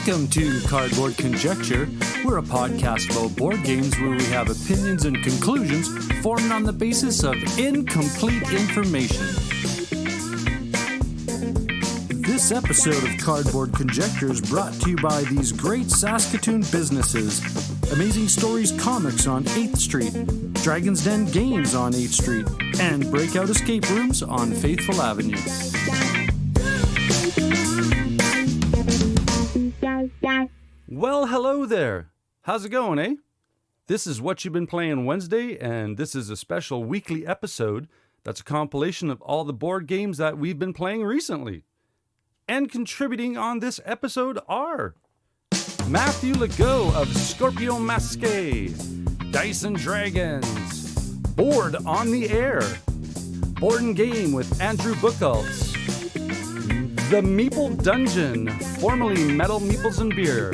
Welcome to Cardboard Conjecture. We're a podcast about board games where we have opinions and conclusions formed on the basis of incomplete information. This episode of Cardboard Conjecture is brought to you by these great Saskatoon businesses: Amazing Stories Comics on 8th Street, Dragon's Den Games on 8th Street, and Breakout Escape Rooms on Faithful Avenue. Well, hello there. How's it going, eh? This is Whatcha Been Playing Wednesday, and this is a special weekly episode that's a compilation of all the board games that we've been playing recently. And contributing on this episode are Mathew Legault of Scorpio Masqué, Dice and Dragons, Board on the Air, Board and Game with Andrew Bucholtz, the Meeple Dungeon, formerly Metal Meeples and Beer,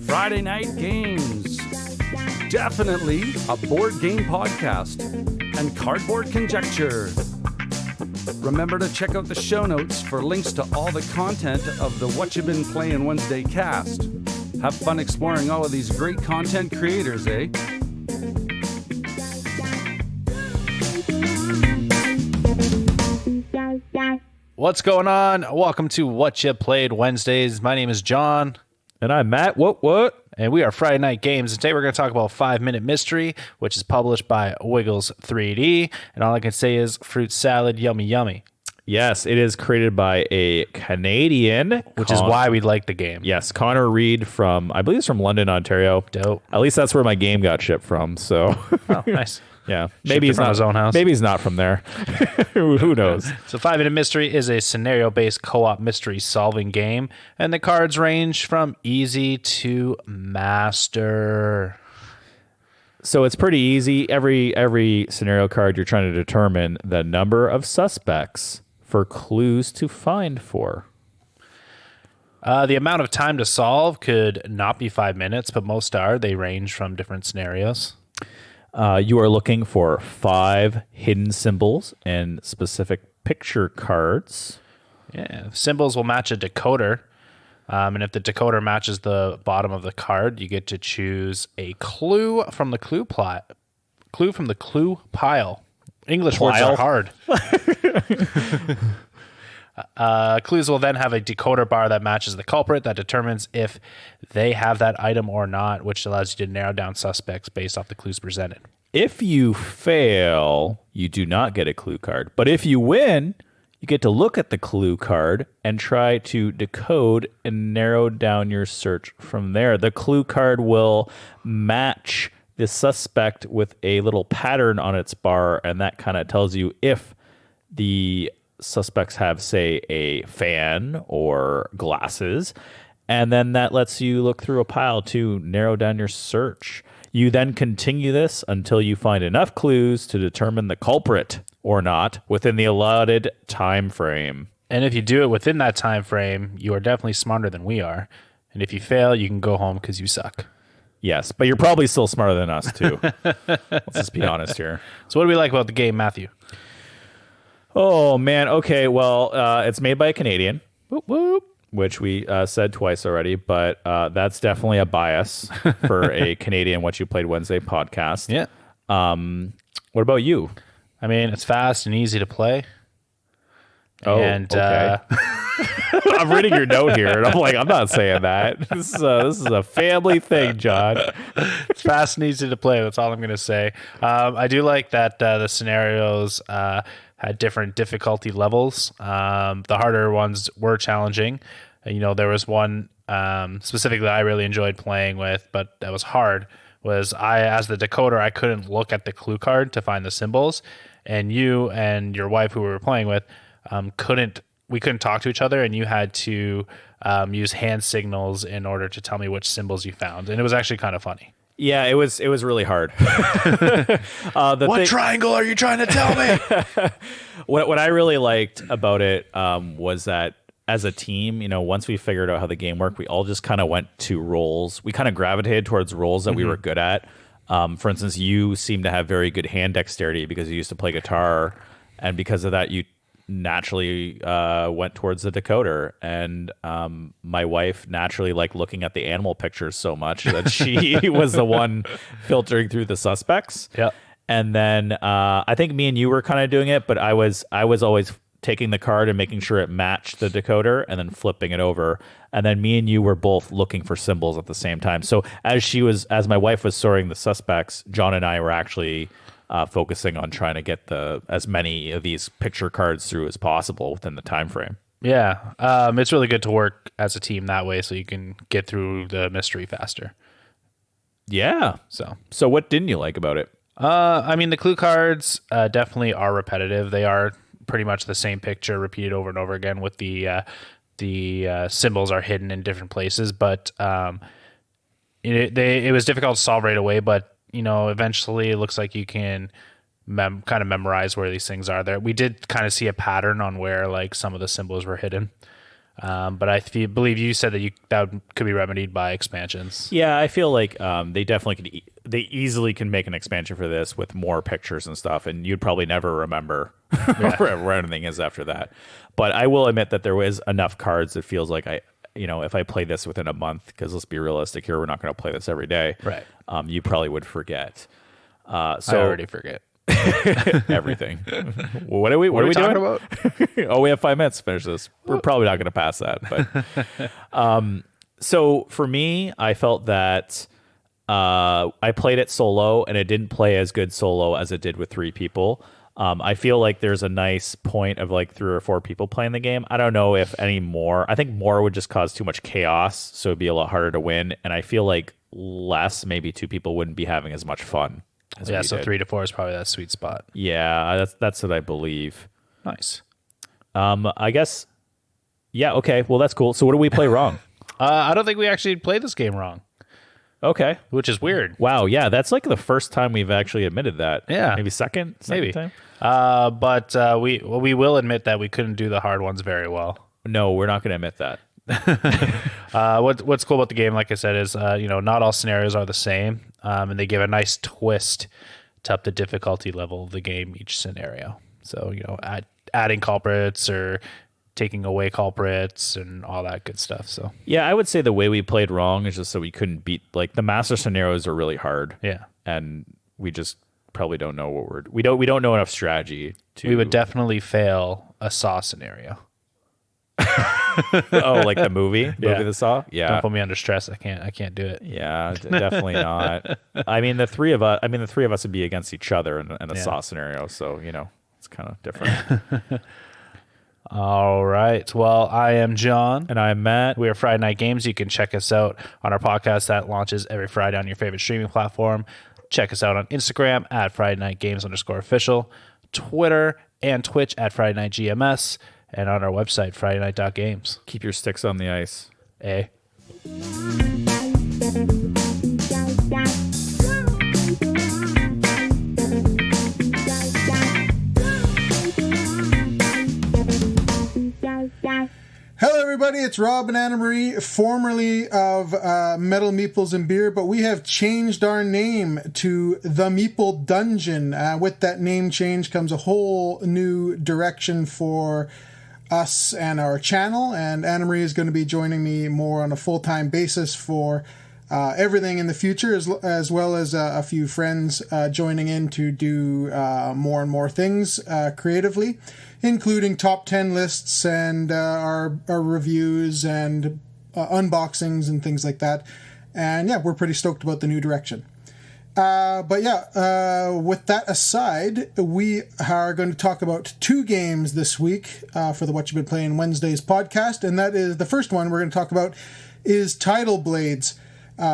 Friday Night Games, definitely a board game podcast, and Cardboard Conjecture. Remember to check out the show notes for links to all the content of the Whatcha Been Playing Wednesday cast. Have fun exploring all of these great content creators, eh? What's going on? Welcome to Whatcha Played Wednesdays. My name is John. And I'm Matt. What? And we are Friday Night Games. And today we're going to talk about 5 Minute Mystery, which is published by Wiggles 3D. And all I can say is fruit salad, yummy, yummy. Yes, it is created by a Canadian. Which is why we like the game. Yes, Connor Reed from, I believe it's from London, Ontario. Dope. At least that's where my game got shipped from, so. Oh, nice. Yeah, maybe he's from not his own house. Maybe he's not from there. Who knows? So 5 Minute Mystery is a scenario-based co-op mystery solving game, and the cards range from easy to master. So it's pretty easy. Every scenario card, you're trying to determine the number of suspects for clues to find for. The amount of time to solve could not be 5 minutes, but most are. They range from different scenarios. You are looking for 5 hidden symbols and specific picture cards. Yeah, symbols will match a decoder. And if the decoder matches the bottom of the card, you get to choose a clue from the clue pile. English words are hard. Clues will then have a decoder bar that matches the culprit that determines if they have that item or not, which allows you to narrow down suspects based off the clues presented. If you fail, you do not get a clue card. But if you win, you get to look at the clue card and try to decode and narrow down your search from there. The clue card will match the suspect with a little pattern on its bar, and that kind of tells you if the suspects have, say, a fan or glasses, and then that lets you look through a pile to narrow down your search. You then continue this until you find enough clues to determine the culprit or not within the allotted time frame. And if you do it within that time frame, you are definitely smarter than we are. And if you fail, you can go home because you suck. Yes, but you're probably still smarter than us, too. Let's just be honest here. So what do we like about the game, Matthew? Oh, man. Okay, well, it's made by a Canadian, whoop, whoop, which we said twice already, but that's definitely a bias for a Canadian What You Played Wednesday podcast. Yeah. What about you? I mean, it's fast and easy to play. Oh, and, okay. I'm reading your note here, and I'm like, I'm not saying that. This is a family thing, John. It's fast and easy to play. That's all I'm going to say. I do like that the scenarios had different difficulty levels. The harder ones were challenging. There was one specifically I really enjoyed playing with, but that was hard. Was as the decoder, I couldn't look at the clue card to find the symbols, and you and your wife, who we were playing with, couldn't talk to each other, and you had to use hand signals in order to tell me which symbols you found, and it was actually kind of funny. Yeah, it was really hard. What triangle are you trying to tell me? What I really liked about it was that as a team, once we figured out how the game worked, we all just kind of went to roles. We kind of gravitated towards roles that we were good at. For instance, you seem to have very good hand dexterity because you used to play guitar, and because of that, you naturally went towards the decoder, and my wife naturally liked looking at the animal pictures so much that she was the one filtering through the suspects. Yep. And then I think me and you were kind of doing it, but I was always taking the card and making sure it matched the decoder and then flipping it over. And then me and you were both looking for symbols at the same time. So as my wife was sorting the suspects, John and I were actually focusing on trying to get as many of these picture cards through as possible within the time frame. Yeah. It's really good to work as a team that way so you can get through the mystery faster. Yeah. So what didn't you like about it? I mean, the clue cards definitely are repetitive. They are pretty much the same picture repeated over and over again with the symbols are hidden in different places, but it was difficult to solve right away, but eventually it looks like you can kind of memorize where these things are there. We did kind of see a pattern on where like some of the symbols were hidden. But I believe you said that could be remedied by expansions. Yeah, I feel like they definitely they easily can make an expansion for this with more pictures and stuff, and you'd probably never remember where anything is after that. But I will admit that there was enough cards that feels like if I play this within a month, because let's be realistic here, we're not going to play this every day. Right. You probably would forget. So I already forget everything. What are we talking doing? about? Oh, we have 5 minutes to finish this. We're probably not going to pass that. But so for me, I felt that I played it solo, and it didn't play as good solo as it did with 3 people. I feel like there's a nice point of like 3 or 4 people playing the game. I don't know if any more. I think more would just cause too much chaos, so it'd be a lot harder to win. And I feel like less, maybe 2 people wouldn't be having as much fun. Yeah, so 3 to 4 is probably that sweet spot. Yeah, that's what I believe. Nice. I guess. Yeah. Okay. Well, that's cool. So what do we play wrong? I don't think we actually played this game wrong. Okay. Which is weird. Wow. Yeah, that's like the first time we've actually admitted that. Yeah. Maybe second Maybe. time. But we will admit that we couldn't do the hard ones very well. No, we're not going to admit that. What's cool about the game, like I said, is not all scenarios are the same, and they give a nice twist to up the difficulty level of the game each scenario. So adding culprits or taking away culprits and all that good stuff. So Yeah, I would say the way we played wrong is just so we couldn't beat, like, the master scenarios are really hard. yeah, And we just probably don't know we don't know enough strategy to. we would definitely fail a Saw scenario. Oh, like the movie Yeah. The Saw? Yeah. Don't put me under stress. I can't do it. Yeah, definitely not. I mean, the three of us would be against each other in a Saw scenario, so it's kind of different. All right. Well, I am John. And I'm Matt. We are Friday Night Games. You can check us out on our podcast that launches every Friday on your favorite streaming platform. Check us out on Instagram at Friday Night Games _official, Twitter and Twitch at Friday Night GMS, and on our website, FridayNight.games. Keep your sticks on the ice. Hello, everybody. It's Rob and Anna Marie, formerly of Metal Meeples and Beer, but we have changed our name to the Meeple Dungeon. With that name change comes a whole new direction for us and our channel, and Anna Marie is going to be joining me more on a full-time basis for everything in the future, as well as a few friends joining in to do more and more things creatively, including top 10 lists and our reviews and unboxings and things like that. And yeah, we're pretty stoked about the new direction. But yeah, with that aside, we are going to talk about 2 games this week for the Whatcha Been Playing Wednesdays podcast. And that is, the first one we're going to talk about is Tidal Blades,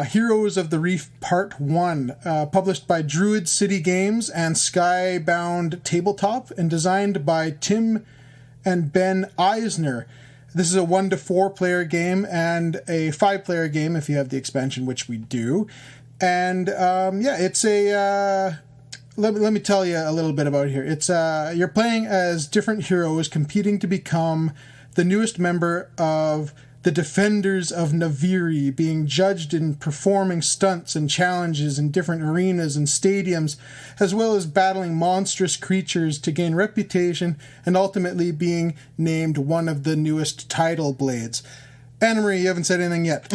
Heroes of the Reef Part 1, published by Druid City Games and Skybound Tabletop, and designed by Tim and Ben Eisner. This is a 1 to 4 player game and a 5 player game if you have the expansion, which we do. And yeah, it's a let me tell you a little bit about it here. It's you're playing as different heroes competing to become the newest member of the defenders of Naviri, being judged in performing stunts and challenges in different arenas and stadiums, as well as battling monstrous creatures to gain reputation and ultimately being named one of the newest title blades. Anna Marie, you haven't said anything yet.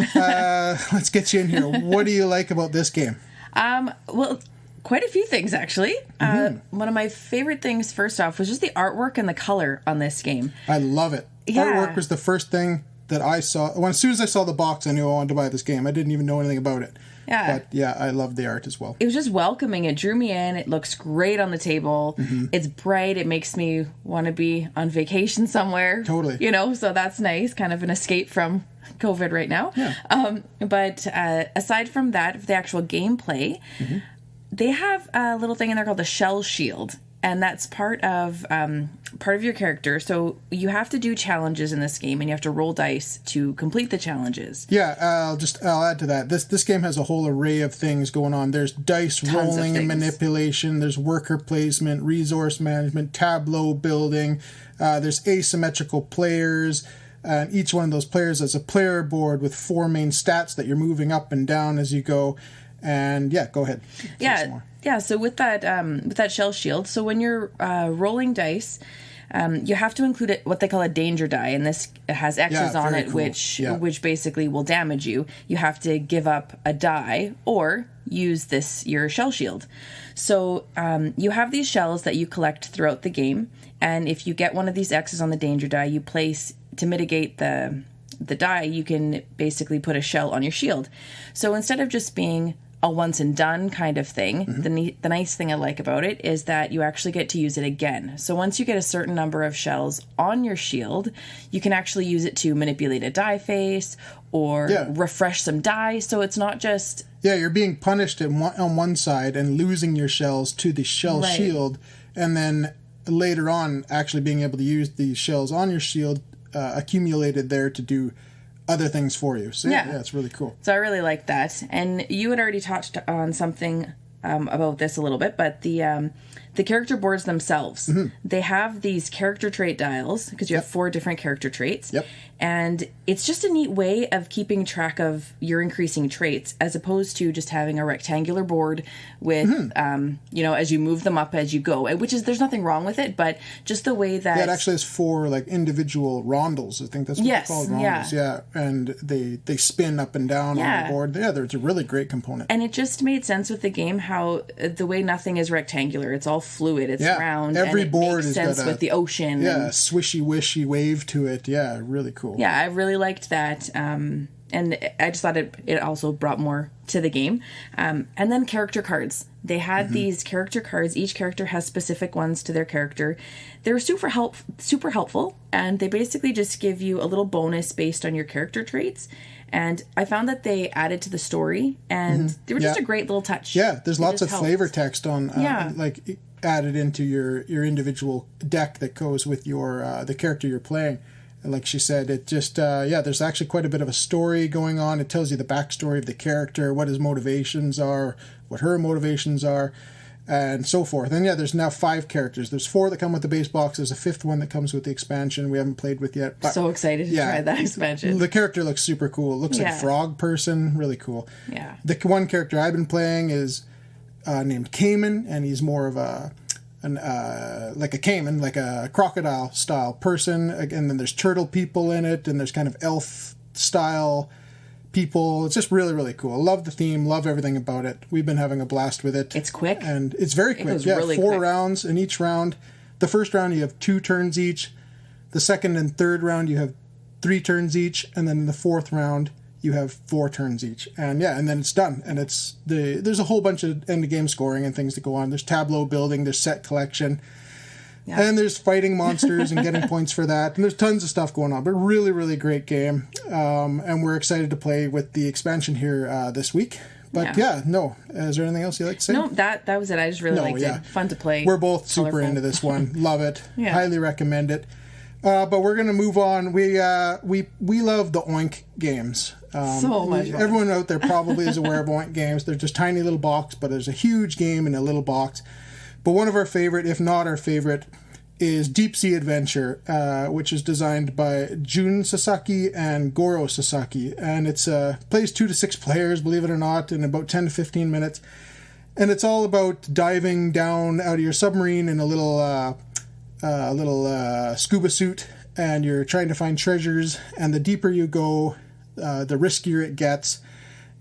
Let's get you in here. What do you like about this game? Well, quite a few things, actually. One of my favorite things, first off, was just the artwork and the color on this game. I love it. Yeah. Artwork was the first thing that I saw. As soon as I saw the box, I knew I wanted to buy this game. I didn't even know anything about it. Yeah. But yeah, I love the art as well. It was just welcoming. It drew me in. It looks great on the table. It's bright. It makes me want to be on vacation somewhere. Totally. You know, so that's nice. Kind of an escape from COVID right now. Yeah. But aside from that, the actual gameplay, they have a little thing in there called the shell shield. And that's part of your character. So you have to do challenges in this game, and you have to roll dice to complete the challenges. Yeah, I'll add to that. This game has a whole array of things going on. There's dice rolling and manipulation. There's worker placement, resource management, tableau building. There's asymmetrical players. And each one of those players has a player board with 4 main stats that you're moving up and down as you go. And yeah, go ahead. Yeah, so with that shell shield, so when you're rolling dice, you have to include what they call a danger die, and this has X's on it, cool. which basically will damage you. You have to give up a die or use your shell shield. So you have these shells that you collect throughout the game, and if you get one of these X's on the danger die, you place to mitigate the die. You can basically put a shell on your shield. So instead of just being a once and done kind of thing, the nice thing I like about it is that you actually get to use it again. So once you get a certain number of shells on your shield, you can actually use it to manipulate a die face or refresh some die. So it's not just... Yeah, you're being punished on one side and losing your shells to the shell shield, and then later on actually being able to use the shells on your shield accumulated there to do other things for you. So yeah, it's really cool. So I really like that. And you had already touched on something about this a little bit, but the character boards themselves, they have these character trait dials, because you have 4 different character traits. And it's just a neat way of keeping track of your increasing traits, as opposed to just having a rectangular board with, as you move them up as you go, which is, there's nothing wrong with it, but just the way that... Yeah, it actually has 4 like individual rondels. I think that's what they're called, rondels. Yeah, and they spin up and down on the board. Yeah, it's a really great component. And it just made sense with the game how the way nothing is rectangular, it's all fluid, it's round. Every and board makes sense with the ocean. Yeah, swishy wishy wave to it. Yeah, really cool. Yeah, I really liked that. And I just thought it also brought more to the game. And then character cards. They had these character cards. Each character has specific ones to their character. They're super helpful, and they basically just give you a little bonus based on your character traits. And I found that they added to the story, and they were just a great little touch. Yeah, there's lots of flavor text on, like added into your individual deck that goes with your the character you're playing. And like she said, it just, there's actually quite a bit of a story going on. It tells you the backstory of the character, what his motivations are, what her motivations are, and so forth. And there's now 5 characters. There's 4 that come with the base box. There's a 5th one that comes with the expansion we haven't played with yet. But so excited to try that expansion. The character looks super cool. It looks like a frog person. Really cool. Yeah. The one character I've been playing is named Cayman, and he's more of like a caiman, like a crocodile style person. And then there's turtle people in it, and there's kind of elf style people. It's just really, really cool. I love the theme, love everything about it. We've been having a blast with it. It's quick. And it's very quick. It really 4 quick. rounds in each round. The first round you have 2 turns each. The second and third round you have 3 turns each, and then in the 4th round you have 4 turns each. And and then it's done. And there's a whole bunch of end of game scoring and things that go on. There's tableau building, there's set collection. Yeah. And there's fighting monsters and getting points for that. And there's tons of stuff going on. But really, really great game. And we're excited to play with the expansion here this week. But is there anything else you'd like to say? No, that was it. I just really liked it. Fun to play. We're both super into this one. Love it. Highly recommend it. But we're going to move on. We love the Oink games. So much fun. Everyone out there probably is aware of Oink games. They're just tiny little box, but there's a huge game in a little box. But one of our favorite, if not our favorite, is Deep Sea Adventure, which is designed by Jun Sasaki and Goro Sasaki. And it's plays 2 to 6 players, believe it or not, in about 10 to 15 minutes. And it's all about diving down out of your submarine in a little scuba suit, and you're trying to find treasures. And the deeper you go, the riskier it gets.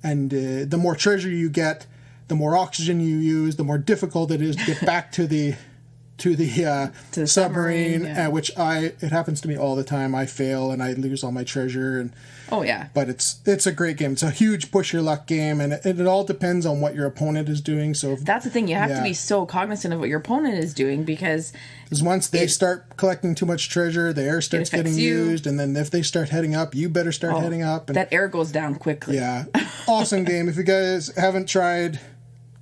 And the more treasure you get, the more oxygen you use, the more difficult it is to get back to the submarine, yeah. Which it happens to me all the time. I fail and I lose all my treasure. And Oh, yeah. but it's a great game. It's a huge push your luck game, and it all depends on what your opponent is doing. So That's the thing. You have Yeah. to be so cognizant of what your opponent is doing, because once they start collecting too much treasure, the air starts affects getting you. used, and then if they start heading up, you better start heading up. And that air goes down quickly. yeah, awesome game. If you guys haven't tried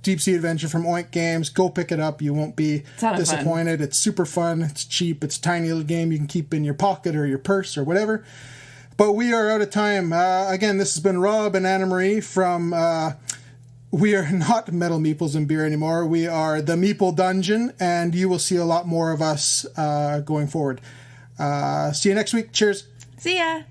Deep Sea Adventure from Oink Games, go pick it up. You won't be a lot of fun. disappointed. It's super fun. It's cheap. It's a tiny little game you can keep in your pocket or your purse or whatever. But we are out of time. Again, this has been Rob and Anna Marie from... we are not Metal Meeples and Beer anymore. We are the Meeple Dungeon, and you will see a lot more of us going forward. See you next week. Cheers. See ya.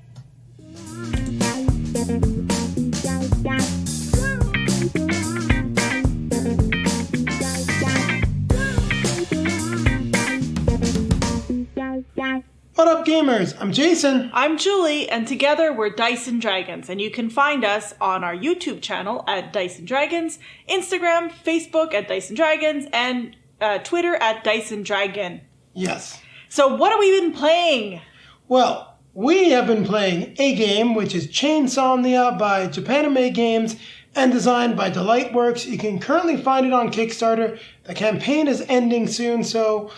What up, gamers? I'm Jayson. I'm Julie, and together we're Dice and Dragons, and you can find us on our YouTube channel at Dice and Dragons, Instagram, Facebook at Dice and Dragons, and Twitter at Dice and Dragon. Yes. So what have we been playing? Well, we have been playing a game which is Chainsomnia by Japanime Games and designed by Delightworks. You can currently find it on Kickstarter. The campaign is ending soon, so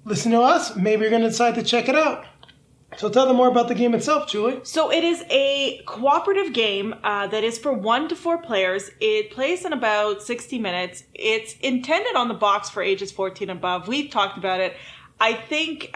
listen to us. Maybe you're going to decide to check it out. So tell them more about the game itself, Julie. So it is a cooperative game that is for 1 to 4 players. It plays in about 60 minutes. It's intended on the box for ages 14 and above. We've talked about it. I think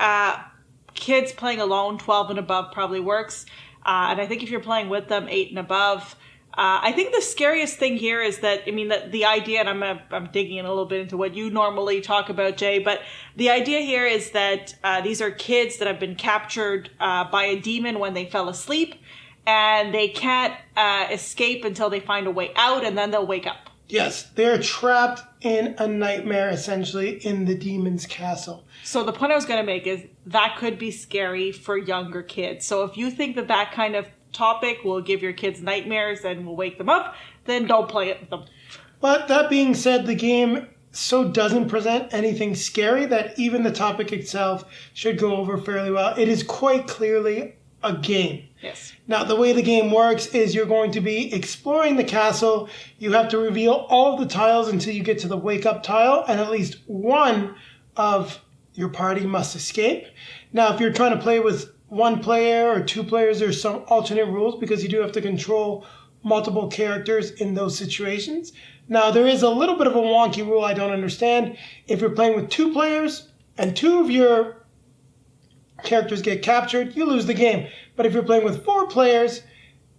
kids playing alone, 12 and above, probably works. And I think if you're playing with them, 8 and above. I think the scariest thing here is that, the idea, and I'm digging in a little bit into what you normally talk about, Jay, but the idea here is that these are kids that have been captured by a demon when they fell asleep, and they can't escape until they find a way out, and then they'll wake up. Yes, they're trapped in a nightmare, essentially, in the demon's castle. So the point I was going to make is that could be scary for younger kids. So if you think that kind of topic will give your kids nightmares and will wake them up, then don't play it with them. But that being said, the game so doesn't present anything scary that even the topic itself should go over fairly well. It is quite clearly a game. Yes. Now, the way the game works is you're going to be exploring the castle. You have to reveal all of the tiles until you get to the wake up tile, and at least one of your party must escape. Now, if you're trying to play with 1 player or 2 players, there's some alternate rules because you do have to control multiple characters in those situations. Now, there is a little bit of a wonky rule I don't understand. If you're playing with 2 players and 2 of your characters get captured, you lose the game. But if you're playing with 4 players,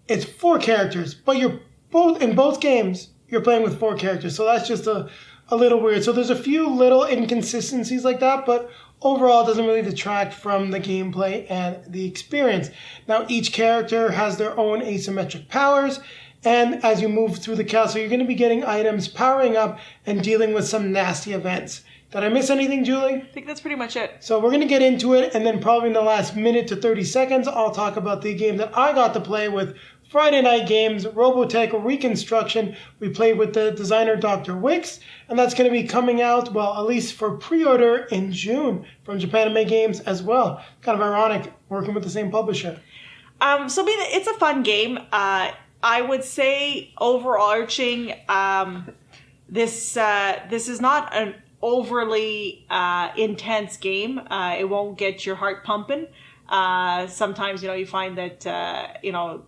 it's 4 characters. But in both games, you're playing with 4 characters. So that's just a little weird. So there's a few little inconsistencies like that, but overall, it doesn't really detract from the gameplay and the experience. Now, each character has their own asymmetric powers, and as you move through the castle, you're going to be getting items, powering up, and dealing with some nasty events. Did I miss anything, Julie? I think that's pretty much it. So we're going to get into it, and then probably in the last minute to 30 seconds, I'll talk about the game that I got to play with Friday Night Games, Robotech Reconstruction. We played with the designer Dr. Wicks, and that's going to be coming out, well, at least for pre-order in June from Japanime Games as well. Kind of ironic, working with the same publisher. It's a fun game. I would say overarching, this is not an overly intense game. It won't get your heart pumping. Sometimes, you find that,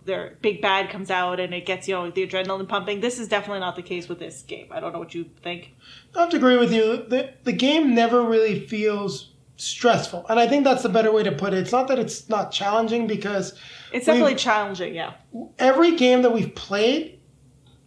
their big bad comes out and it gets, the adrenaline pumping. This is definitely not the case with this game. I don't know what you think. I have to agree with you. The game never really feels stressful. And I think that's the better way to put it. It's not that it's not challenging because... It's definitely challenging, yeah. Every game that we've played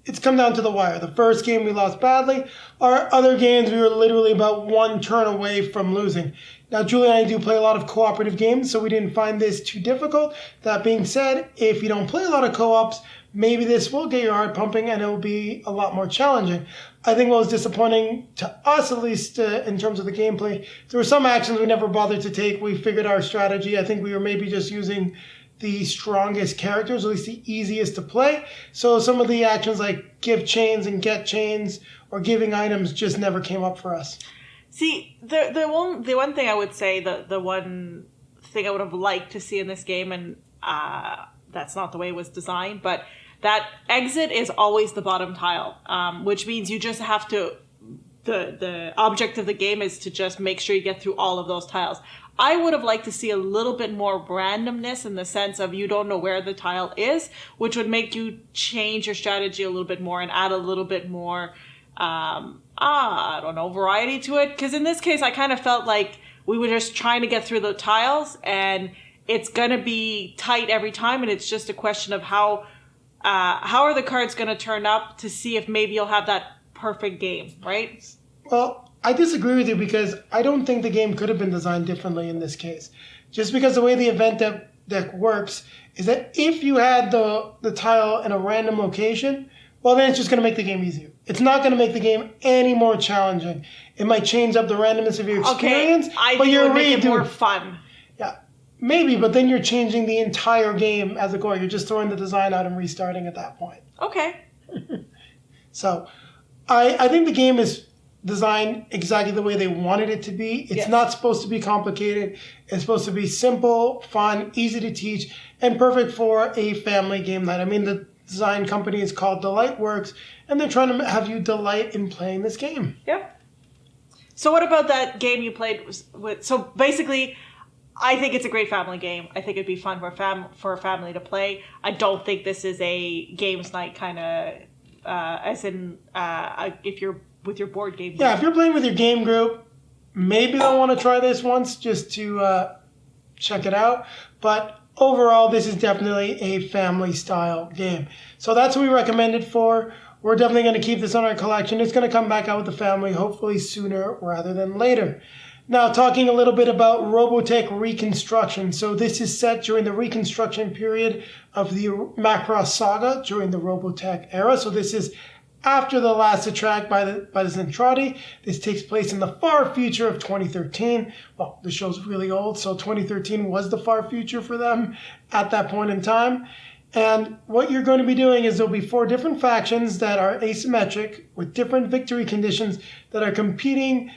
it's come down to the wire. The first game we lost badly. Our other games, we were literally about one turn away from losing. Now, Julie and I do play a lot of cooperative games, so we didn't find this too difficult. That being said, if you don't play a lot of co-ops, maybe this will get your heart pumping and it will be a lot more challenging. I think what was disappointing to us, at least in terms of the gameplay, there were some actions we never bothered to take. We figured our strategy. I think we were maybe just using the strongest characters, or at least the easiest to play. So some of the actions like give chains and get chains or giving items just never came up for us. See, the one thing I would say, the one thing I would have liked to see in this game, and that's not the way it was designed, but that exit is always the bottom tile, which means you just have to, the object of the game is to just make sure you get through all of those tiles. I would have liked to see a little bit more randomness in the sense of you don't know where the tile is, which would make you change your strategy a little bit more and add a little bit more, I don't know, variety to it. Because in this case, I kind of felt like we were just trying to get through the tiles and it's going to be tight every time. And it's just a question of how are the cards going to turn up to see if maybe you'll have that perfect game, right? Well, I disagree with you because I don't think the game could have been designed differently in this case. Just because the way the event deck works is that if you had the tile in a random location, well, then it's just going to make the game easier. It's not going to make the game any more challenging. It might change up the randomness of your experience, I but think you're it would make it more fun. Yeah, maybe, but then you're changing the entire game as it goes. You're just throwing the design out and restarting at that point. Okay. So I think the game is designed exactly the way they wanted it to be. It's not supposed to be complicated. It's supposed to be simple, fun, easy to teach, and perfect for a family game night. I mean, the design company is called Delightworks, and they're trying to have you delight in playing this game. Yep. So what about that game you played with? So basically, I think it's a great family game. I think it'd be fun for a family to play. I don't think this is a games night kind of, as in if you're with your board game group. Yeah, if you're playing with your game group, maybe they'll want to try this once just to check it out. But overall, this is definitely a family-style game. So that's what we recommend it for. We're definitely going to keep this on our collection. It's going to come back out with the family, hopefully sooner rather than later. Now, talking a little bit about Robotech Reconstruction. So this is set during the Reconstruction period of the Macross saga during the Robotech era. So this is after the last attack by the Zentradi. This takes place in the far future of 2013. Well, the show's really old, so 2013 was the far future for them at that point in time. And what you're going to be doing is there'll be 4 different factions that are asymmetric with different victory conditions that are competing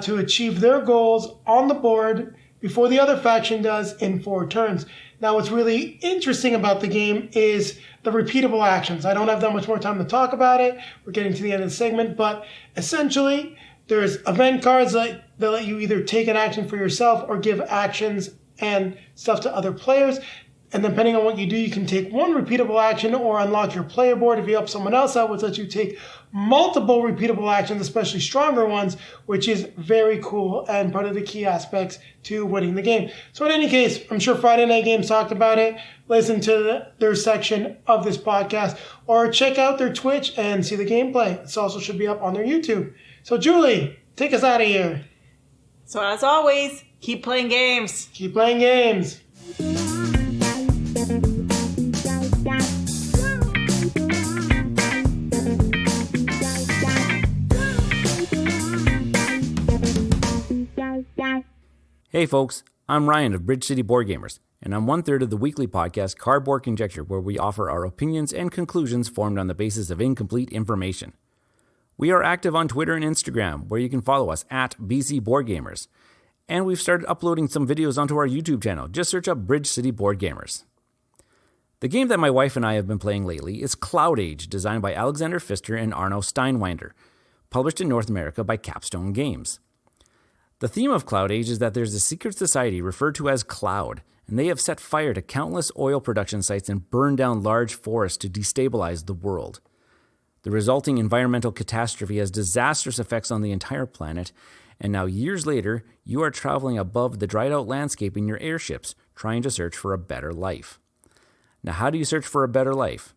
to achieve their goals on the board before the other faction does in 4 turns. Now, what's really interesting about the game is the repeatable actions. I don't have that much more time to talk about it. We're getting to the end of the segment, but essentially, there's event cards that let you either take an action for yourself or give actions and stuff to other players. And depending on what you do, you can take one repeatable action or unlock your player board if you help someone else out, which lets you take multiple repeatable actions, especially stronger ones, which is very cool and part of the key aspects to winning the game. So in any case, I'm sure Friday Night Games talked about it. Listen to their section of this podcast or check out their Twitch and see the gameplay. This also should be up on their YouTube. So Julie, take us out of here. So as always, keep playing games. Keep playing games. Hey folks, I'm Ryan of Bridge City Board Gamers, and I'm 1/3 of the weekly podcast Cardboard Conjecture, where we offer our opinions and conclusions formed on the basis of incomplete information. We are active on Twitter and Instagram, where you can follow us at BC Board Gamers, and we've started uploading some videos onto our YouTube channel. Just search up Bridge City Board Gamers. The game that my wife and I have been playing lately is Cloud Age, designed by Alexander Pfister and Arno Steinwinder, published in North America by Capstone Games. The theme of Cloud Age is that there's a secret society referred to as Cloud, and they have set fire to countless oil production sites and burned down large forests to destabilize the world. The resulting environmental catastrophe has disastrous effects on the entire planet, and now years later, you are traveling above the dried out landscape in your airships, trying to search for a better life. Now, how do you search for a better life?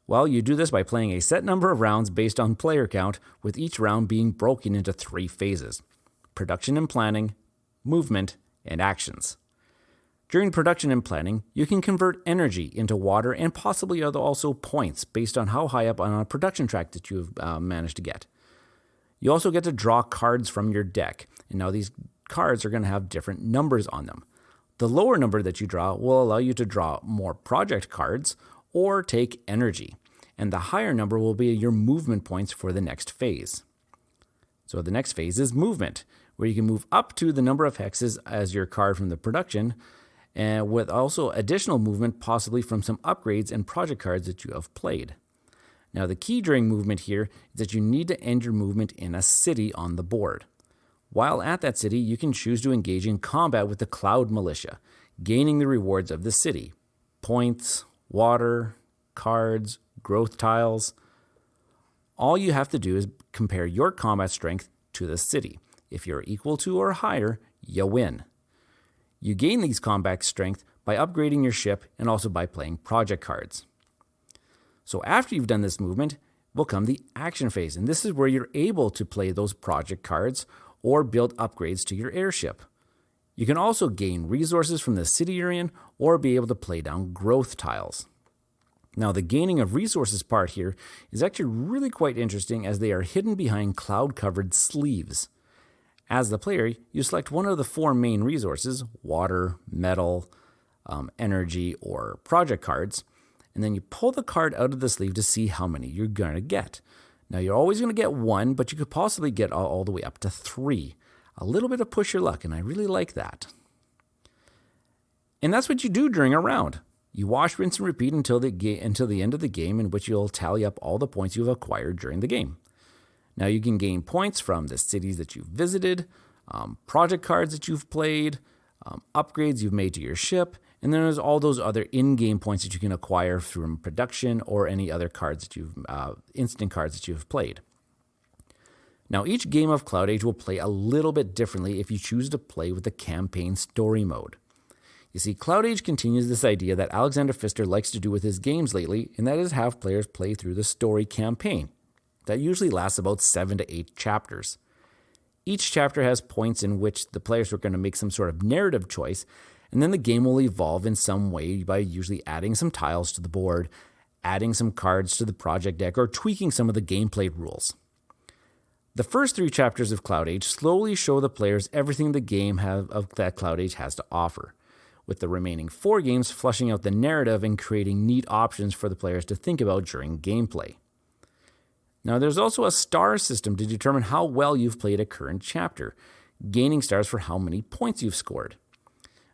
Well, you do this by playing a set number of rounds based on player count, with each round being broken into 3 phases: production and planning, movement, and actions. During production and planning, you can convert energy into water and possibly also points based on how high up on a production track that you've managed to get. You also get to draw cards from your deck, and now these cards are going to have different numbers on them. The lower number that you draw will allow you to draw more project cards or take energy, and the higher number will be your movement points for the next phase. So the next phase is movement, where you can move up to the number of hexes as your card from the production, and with also additional movement possibly from some upgrades and project cards that you have played. Now the key during movement here is that you need to end your movement in a city on the board. While at that city, you can choose to engage in combat with the Cloud Militia, gaining the rewards of the city: points, water, cards, growth tiles. All you have to do is compare your combat strength to the city. If you're equal to or higher, you win. You gain these combat strength by upgrading your ship and also by playing project cards. So after you've done this movement, will come the action phase, and this is where you're able to play those project cards or build upgrades to your airship. You can also gain resources from the city you're in or be able to play down growth tiles. Now the gaining of resources part here is actually really quite interesting, as they are hidden behind cloud-covered sleeves. As the player, you select one of the 4 main resources: water, metal, energy, or project cards, and then you pull the card out of the sleeve to see how many you're going to get. Now you're always going to get 1, but you could possibly get all the way up to 3. A little bit of push your luck, and I really like that. And that's what you do during a round. You wash, rinse, and repeat until the end of the game, in which you'll tally up all the points you've acquired during the game. Now you can gain points from the cities that you've visited, project cards that you've played, upgrades you've made to your ship, and then there's all those other in-game points that you can acquire from production or any other cards that instant cards that you've played. Now each game of Cloud Age will play a little bit differently if you choose to play with the campaign story mode. You see, Cloud Age continues this idea that Alexander Pfister likes to do with his games lately, and that is have players play through the story campaign. That usually lasts about 7 to 8 chapters. Each chapter has points in which the players are going to make some sort of narrative choice, and then the game will evolve in some way by usually adding some tiles to the board, adding some cards to the project deck, or tweaking some of the gameplay rules. The first 3 chapters of Cloud Age slowly show the players everything the game that Cloud Age has to offer, with the remaining 4 games fleshing out the narrative and creating neat options for the players to think about during gameplay. Now, there's also a star system to determine how well you've played a current chapter, gaining stars for how many points you've scored.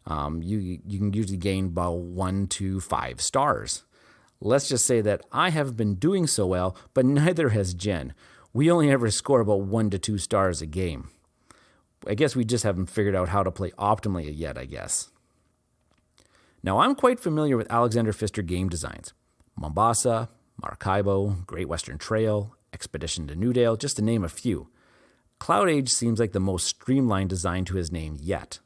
You can usually gain about 1 to 5 stars. Let's just say that I haven't been doing so well, but neither has Jen. We only ever score about 1 to 2 stars a game. I guess we just haven't figured out how to play optimally yet, I guess. Now, I'm quite familiar with Alexander Pfister game designs: Mombasa, Maracaibo, Great Western Trail, Expedition to Newdale, just to name a few. Cloud Age seems like the most streamlined design to his name yet.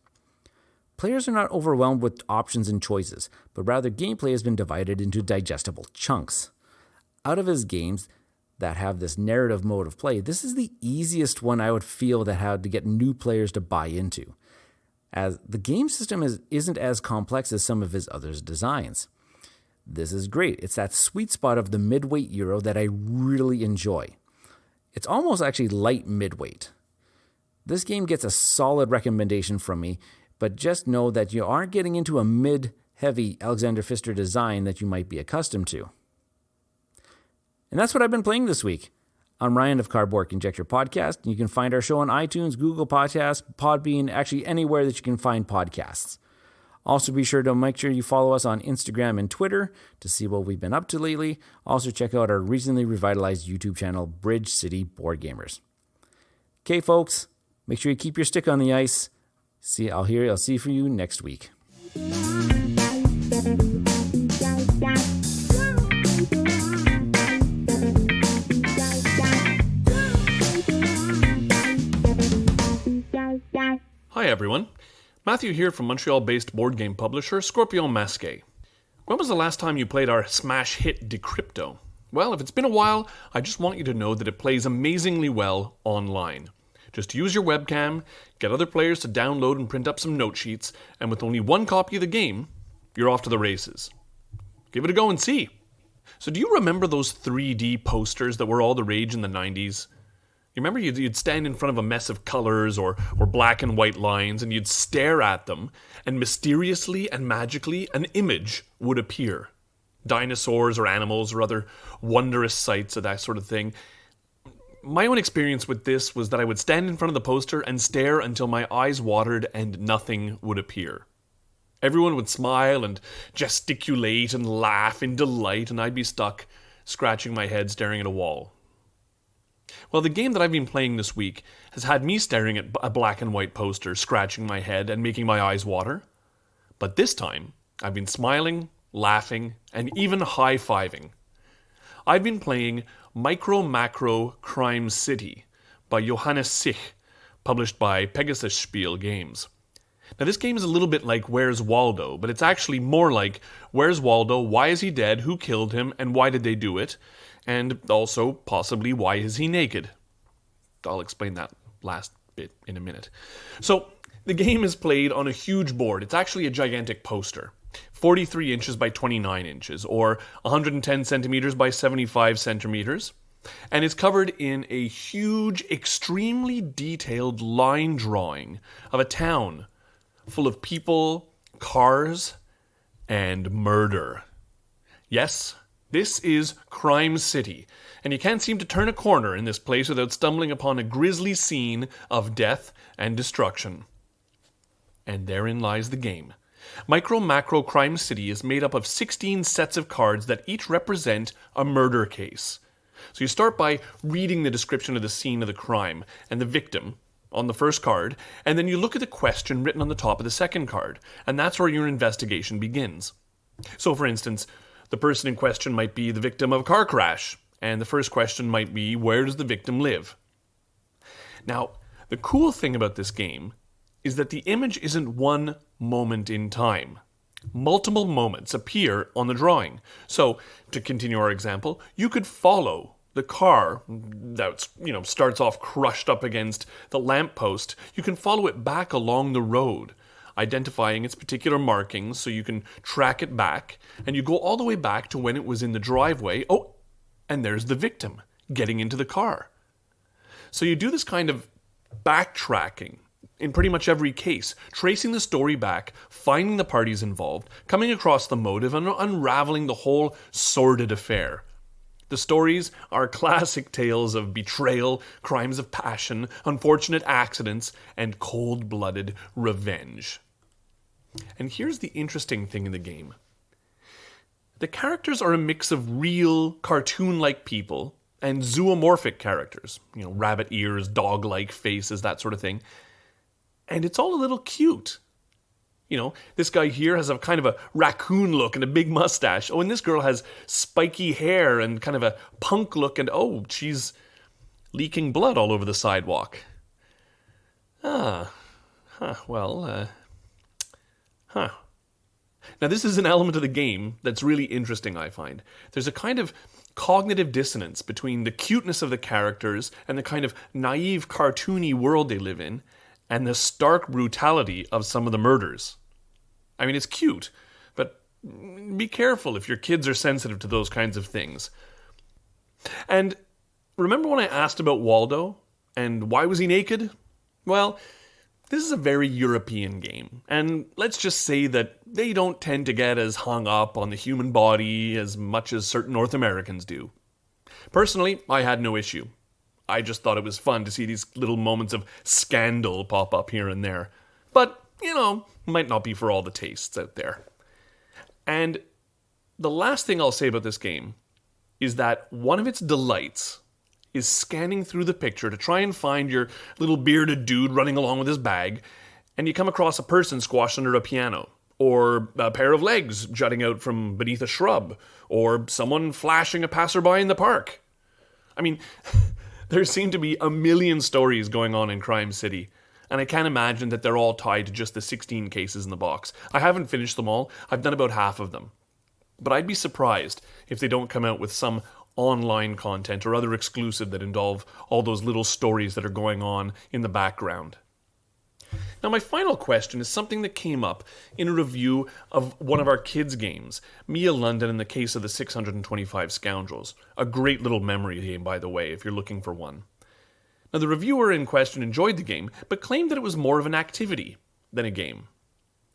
Players are not overwhelmed with options and choices, but rather gameplay has been divided into digestible chunks. Out of his games that have this narrative mode of play, this is the easiest one I would feel that had to get new players to buy into, as the game system isn't as complex as some of his other designs. This is great. It's that sweet spot of the midweight Euro that I really enjoy. It's almost actually light midweight. This game gets a solid recommendation from me, but just know that you aren't getting into a mid-heavy Alexander Pfister design that you might be accustomed to. And that's what I've been playing this week. I'm Ryan of Cardboard Conjecture Podcast, and you can find our show on iTunes, Google Podcasts, Podbean, actually anywhere that you can find podcasts. Also, be sure to make sure you follow us on Instagram and Twitter to see what we've been up to lately. Also, check out our recently revitalized YouTube channel, Bridge City Board Gamers. Okay, folks, make sure you keep your stick on the ice. I'll see you next week. Hi everyone, Mathew here from Montreal-based board game publisher Scorpion Masqué. When was the last time you played our smash hit Decrypto? Well, if it's been a while, I just want you to know that it plays amazingly well online. Just use your webcam, get other players to download and print up some note sheets, and with only one copy of the game, you're off to the races. Give it a go and see. So do you remember those 3D posters that were all the rage in the 90s? You remember you'd stand in front of a mess of colors or black and white lines, and you'd stare at them, and mysteriously and magically an image would appear. Dinosaurs or animals or other wondrous sights or that sort of thing. My own experience with this was that I would stand in front of the poster and stare until my eyes watered and nothing would appear. Everyone would smile and gesticulate and laugh in delight, and I'd be stuck scratching my head staring at a wall. Well, the game that I've been playing this week has had me staring at a black and white poster, scratching my head and making my eyes water. But this time, I've been smiling, laughing, and even high-fiving. I've been playing Micro Macro Crime City by Johannes Sich, published by Pegasus Spiel Games. Now this game is a little bit like Where's Waldo, but it's actually more like Where's Waldo, why is he dead, who killed him, and why did they do it, and also possibly why is he naked. I'll explain that last bit in a minute. So the game is played on a huge board. It's actually a gigantic poster. 43 inches by 29 inches, or 110 centimeters by 75 centimeters, and it's covered in a huge, extremely detailed line drawing of a town full of people, cars, and murder. Yes, this is Crime City, and you can't seem to turn a corner in this place without stumbling upon a grisly scene of death and destruction. And therein lies the game. Micro Macro Crime City is made up of 16 sets of cards that each represent a murder case. So you start by reading the description of the scene of the crime and the victim on the first card, and then you look at the question written on the top of the second card, and that's where your investigation begins. So for instance, the person in question might be the victim of a car crash, and the first question might be, where does the victim live? Now, the cool thing about this game is that the image isn't one moment in time. Multiple moments appear on the drawing. So, to continue our example, you could follow the car that starts off crushed up against the lamppost. You can follow it back along the road, identifying its particular markings so you can track it back, and you go all the way back to when it was in the driveway. Oh, and there's the victim getting into the car. So you do this kind of backtracking in pretty much every case, tracing the story back, finding the parties involved, coming across the motive, and unraveling the whole sordid affair. The stories are classic tales of betrayal, crimes of passion, unfortunate accidents, and cold-blooded revenge. And here's the interesting thing in the game. The characters are a mix of real, cartoon-like people and zoomorphic characters. Rabbit ears, dog-like faces, that sort of thing. And it's all a little cute. This guy here has a kind of a raccoon look and a big mustache. Oh, and this girl has spiky hair and kind of a punk look, and oh, she's leaking blood all over the sidewalk. Now this is an element of the game that's really interesting, I find. There's a kind of cognitive dissonance between the cuteness of the characters and the kind of naive, cartoony world they live in, and the stark brutality of some of the murders. I mean, it's cute, but be careful if your kids are sensitive to those kinds of things. And remember when I asked about Waldo, and why was he naked? Well, this is a very European game, and let's just say that they don't tend to get as hung up on the human body as much as certain North Americans do. Personally, I had no issue. I just thought it was fun to see these little moments of scandal pop up here and there. But, might not be for all the tastes out there. And the last thing I'll say about this game is that one of its delights is scanning through the picture to try and find your little bearded dude running along with his bag, and you come across a person squashed under a piano, or a pair of legs jutting out from beneath a shrub, or someone flashing a passerby in the park. I mean, there seem to be a million stories going on in Crime City, and I can't imagine that they're all tied to just the 16 cases in the box. I haven't finished them all. I've done about half of them. But I'd be surprised if they don't come out with some online content or other exclusive that involve all those little stories that are going on in the background. Now, my final question is something that came up in a review of one of our kids' games, Mia London and the Case of the 625 Scoundrels. A great little memory game, by the way, if you're looking for one. Now, the reviewer in question enjoyed the game, but claimed that it was more of an activity than a game.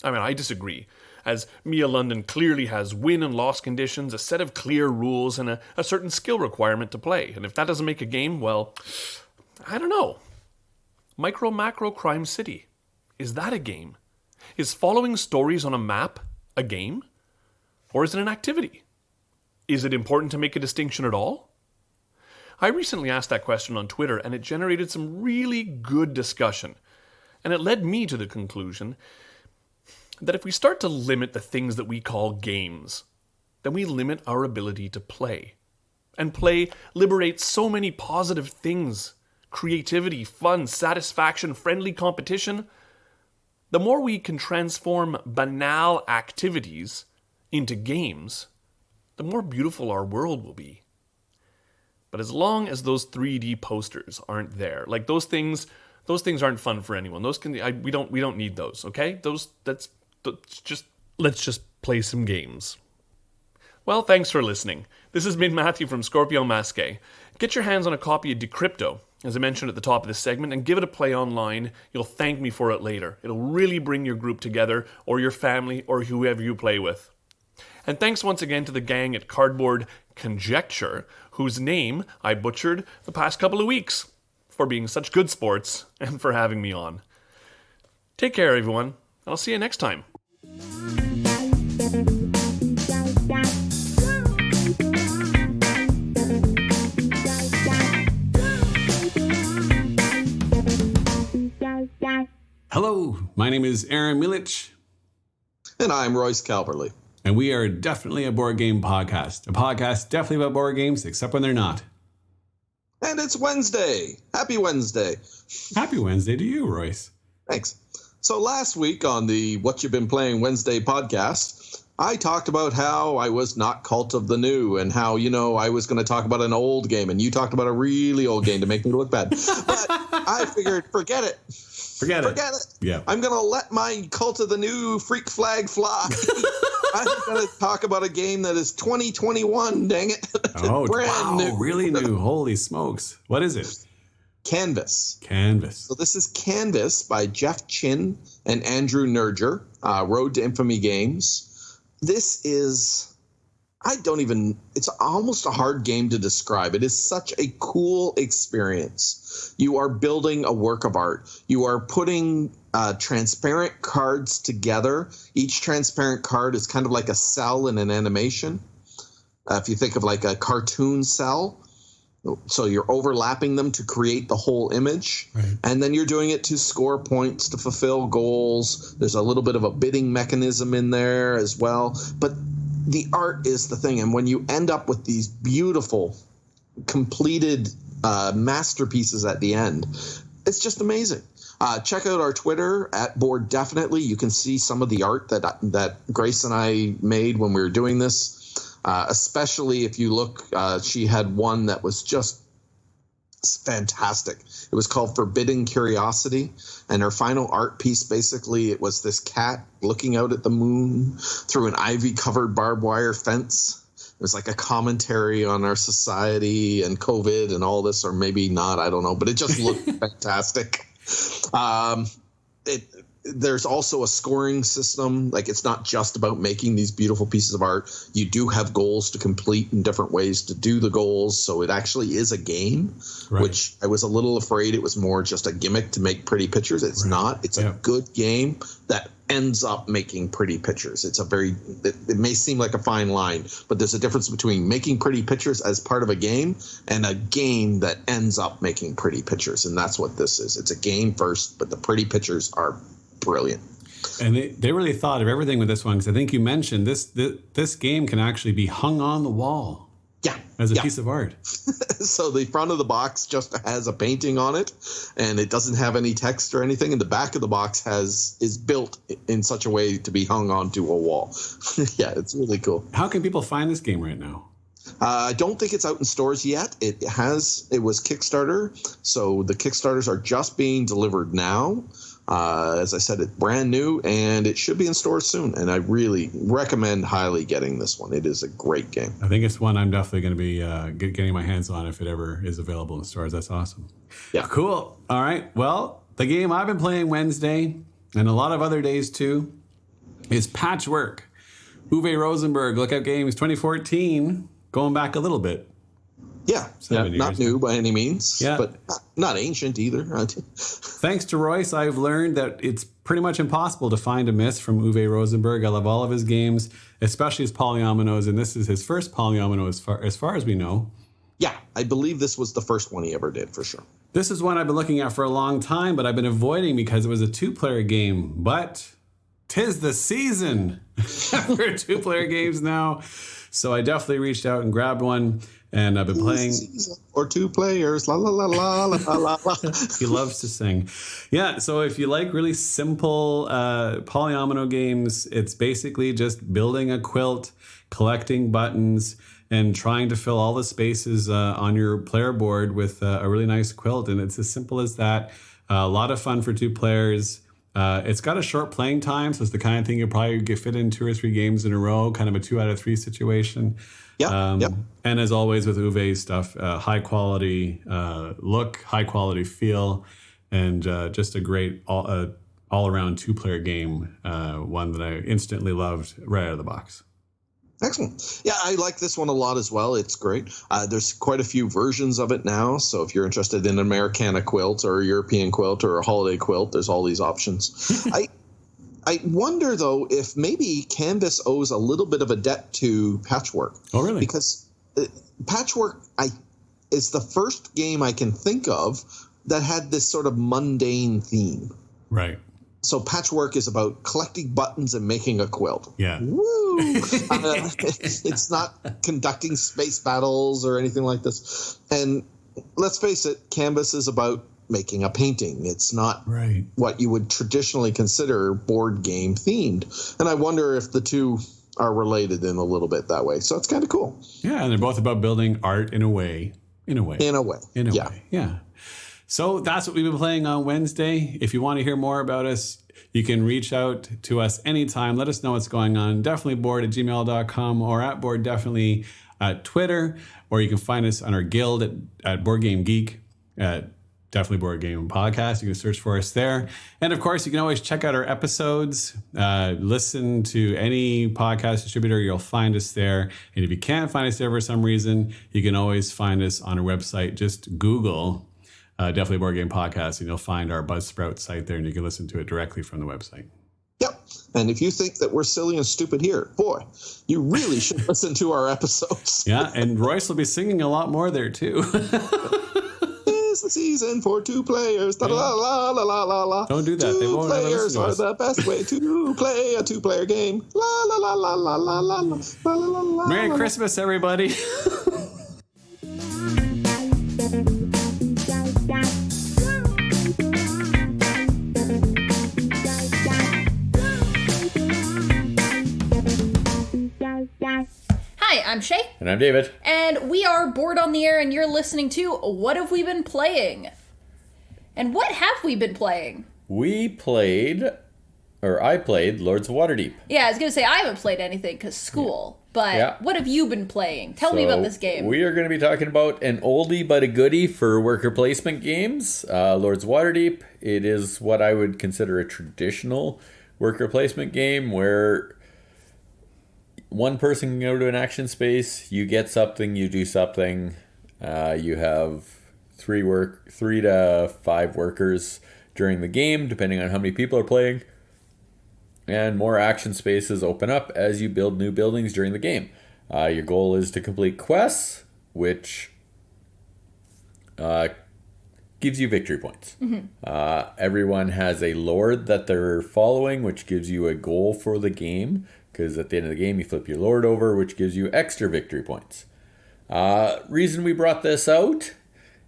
I mean, I disagree, as Mia London clearly has win and loss conditions, a set of clear rules, and a certain skill requirement to play. And if that doesn't make a game, well, I don't know. Micro Macro Crime City. Is that a game? Is following stories on a map a game? Or is it an activity? Is it important to make a distinction at all? I recently asked that question on Twitter, and it generated some really good discussion. And it led me to the conclusion that if we start to limit the things that we call games, then we limit our ability to play. And play liberates so many positive things: creativity, fun, satisfaction, friendly competition. The more we can transform banal activities into games, the more beautiful our world will be. But as long as those 3D posters aren't there, like those things aren't fun for anyone. We don't need those, okay? Let's just play some games. Well, thanks for listening. This has been Mathew from Scorpio Masqué. Get your hands on a copy of Decrypto, as I mentioned at the top of this segment, and give it a play online. You'll thank me for it later. It'll really bring your group together, or your family, or whoever you play with. And thanks once again to the gang at Cardboard Conjecture, whose name I butchered the past couple of weeks, for being such good sports and for having me on. Take care, everyone. I'll see you next time. Hello, my name is Aaron Milich. And I'm Royce Calverley. And we are definitely a board game podcast. A podcast definitely about board games, except when they're not. And it's Wednesday. Happy Wednesday. Happy Wednesday to you, Royce. Thanks. So last week on the Whatcha Been Playing Wednesday podcast, I talked about how I was not Cult of the New and how, I was going to talk about an old game and you talked about a really old game to make me look bad. But I figured, forget it. Forget it. Yeah. I'm going to let my Cult of the New freak flag fly. I'm going to talk about a game that is 2021, dang it. Oh, brand new. Really new. Holy smokes. What is it? Canvas. So this is Canvas by Jeff Chin and Andrew Nerger, Road to Infamy Games. This is, it's almost a hard game to describe. It is such a cool experience. You are building a work of art. You are putting transparent cards together. Each transparent card is kind of like a cell in an animation. If you think of like a cartoon cell. So you're overlapping them to create the whole image. Right. And then you're doing it to score points, to fulfill goals. There's a little bit of a bidding mechanism in there as well. But the art is the thing. And when you end up with these beautiful, completed masterpieces at the end, it's just amazing. Check out our Twitter at Board Definitely. You can see some of the art that Grace and I made when we were doing this. Especially if you look, she had one that was just fantastic. It was called Forbidden Curiosity, and her final art piece, basically, it was this cat looking out at the moon through an ivy-covered barbed wire fence. It was like a commentary on our society and COVID and all this, or maybe not, I don't know, but it just looked fantastic. There's also a scoring system. Like, it's not just about making these beautiful pieces of art. You do have goals to complete in different ways to do the goals. So it actually is a game, right. Which I was a little afraid it was more just a gimmick to make pretty pictures. It's not. It's a good game that ends up making pretty pictures. It may seem like a fine line, but there's a difference between making pretty pictures as part of a game and a game that ends up making pretty pictures. And that's what this is. It's a game first, but the pretty pictures are brilliant. And they really thought of everything with this one, because I think you mentioned this game can actually be hung on the wall. Yeah. As a piece of art. So the front of the box just has a painting on it, and it doesn't have any text or anything. And the back of the box is built in such a way to be hung onto a wall. Yeah, it's really cool. How can people find this game right now? I don't think it's out in stores yet. It was Kickstarter, so the Kickstarters are just being delivered now. As I said, it's brand new, and it should be in stores soon. And I really recommend highly getting this one. It is a great game. I think it's one I'm definitely going to be getting my hands on if it ever is available in stores. That's awesome. Yeah. Cool. All right. Well, the game I've been playing Wednesday, and a lot of other days too, is Patchwork. Uwe Rosenberg, Lookout Games 2014. Going back a little bit. Yeah, not new by any means, but not ancient either. Thanks to Royce, I've learned that it's pretty much impossible to find a miss from Uwe Rosenberg. I love all of his games, especially his polyominoes, and this is his first polyomino as far as we know. Yeah, I believe this was the first one he ever did, for sure. This is one I've been looking at for a long time, but I've been avoiding because it was a two-player game. But 'tis the season for two-player games now. So I definitely reached out and grabbed one, and I've been playing. Or two players, la la la la la la la. He loves to sing. Yeah, so if you like really simple polyomino games, it's basically just building a quilt, collecting buttons, and trying to fill all the spaces on your player board with a really nice quilt. And it's as simple as that. A lot of fun for two players. It's got a short playing time, so it's the kind of thing you'll probably fit in 2 or 3 games in a row, kind of a 2 out of 3 situation. Yep. And as always with Uwe's stuff, high quality look, high quality feel, and just a great all-around two-player game, one that I instantly loved right out of the box. Excellent. Yeah, I like this one a lot as well. It's great. There's quite a few versions of it now. So if you're interested in an Americana quilt or a European quilt or a holiday quilt, there's all these options. I wonder, though, if maybe Canvas owes a little bit of a debt to Patchwork. Oh, really? Because Patchwork is the first game I can think of that had this sort of mundane theme. Right. So Patchwork is about collecting buttons and making a quilt. Yeah. Woo! It's not conducting space battles or anything like this. And let's face it, Canvas is about making a painting. It's not what you would traditionally consider board game themed. And I wonder if the two are related in a little bit that way. So it's kind of cool. Yeah, and they're both about building art in a way. Yeah. So that's what we've been playing on Wednesday. If you want to hear more about us, you can reach out to us anytime. Let us know what's going on. Definitely board@gmail.com or at board definitely at Twitter. Or you can find us on our guild at Board Game Geek at Definitely Board Game Podcast. You can search for us there. And of course, you can always check out our episodes. Listen to any podcast distributor. You'll find us there. And if you can't find us there for some reason, you can always find us on our website. Just Google Definitely Board Game Podcast, and you'll find our Buzzsprout site there, and you can listen to it directly from the website. Yep. And if you think that we're silly and stupid here, boy, you really should listen to our episodes. Yeah, and Royce will be singing a lot more there, too. It's the season for two players. La la la la la la. Don't do that. Two they won't players are the best way to play a two-player game. La la la la la la la la la la la. Merry Christmas, everybody. Hi, I'm Shea. And I'm David. And we are Board on the Air, and you're listening to What Have We Been Playing? And what have we been playing? I played Lords of Waterdeep. Yeah, I was going to say I haven't played anything because school. But what have you been playing? Tell me about this game. We are going to be talking about an oldie but a goodie for worker placement games, Lords of Waterdeep. It is what I would consider a traditional worker placement game where one person can go to an action space, you get something, you do something. You have 3 to 5 workers during the game, depending on how many people are playing. And more action spaces open up as you build new buildings during the game. Your goal is to complete quests, which gives you victory points. Mm-hmm. Everyone has a lord that they're following, which gives you a goal for the game. Because at the end of the game, you flip your lord over, which gives you extra victory points. Reason we brought this out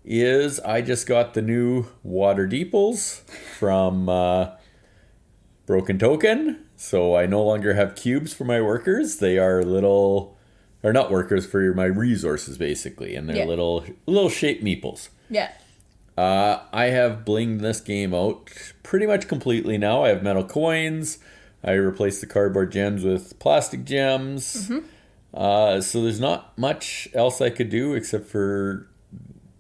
is I just got the new Waterdeeples from Broken Token. So I no longer have cubes for my workers. They are little or not workers, for my resources, basically. And they're Yeah. little shaped meeples. Yeah. I have blinged this game out pretty much completely now. I have metal coins. I replaced the cardboard gems with plastic gems. So there's not much else I could do except for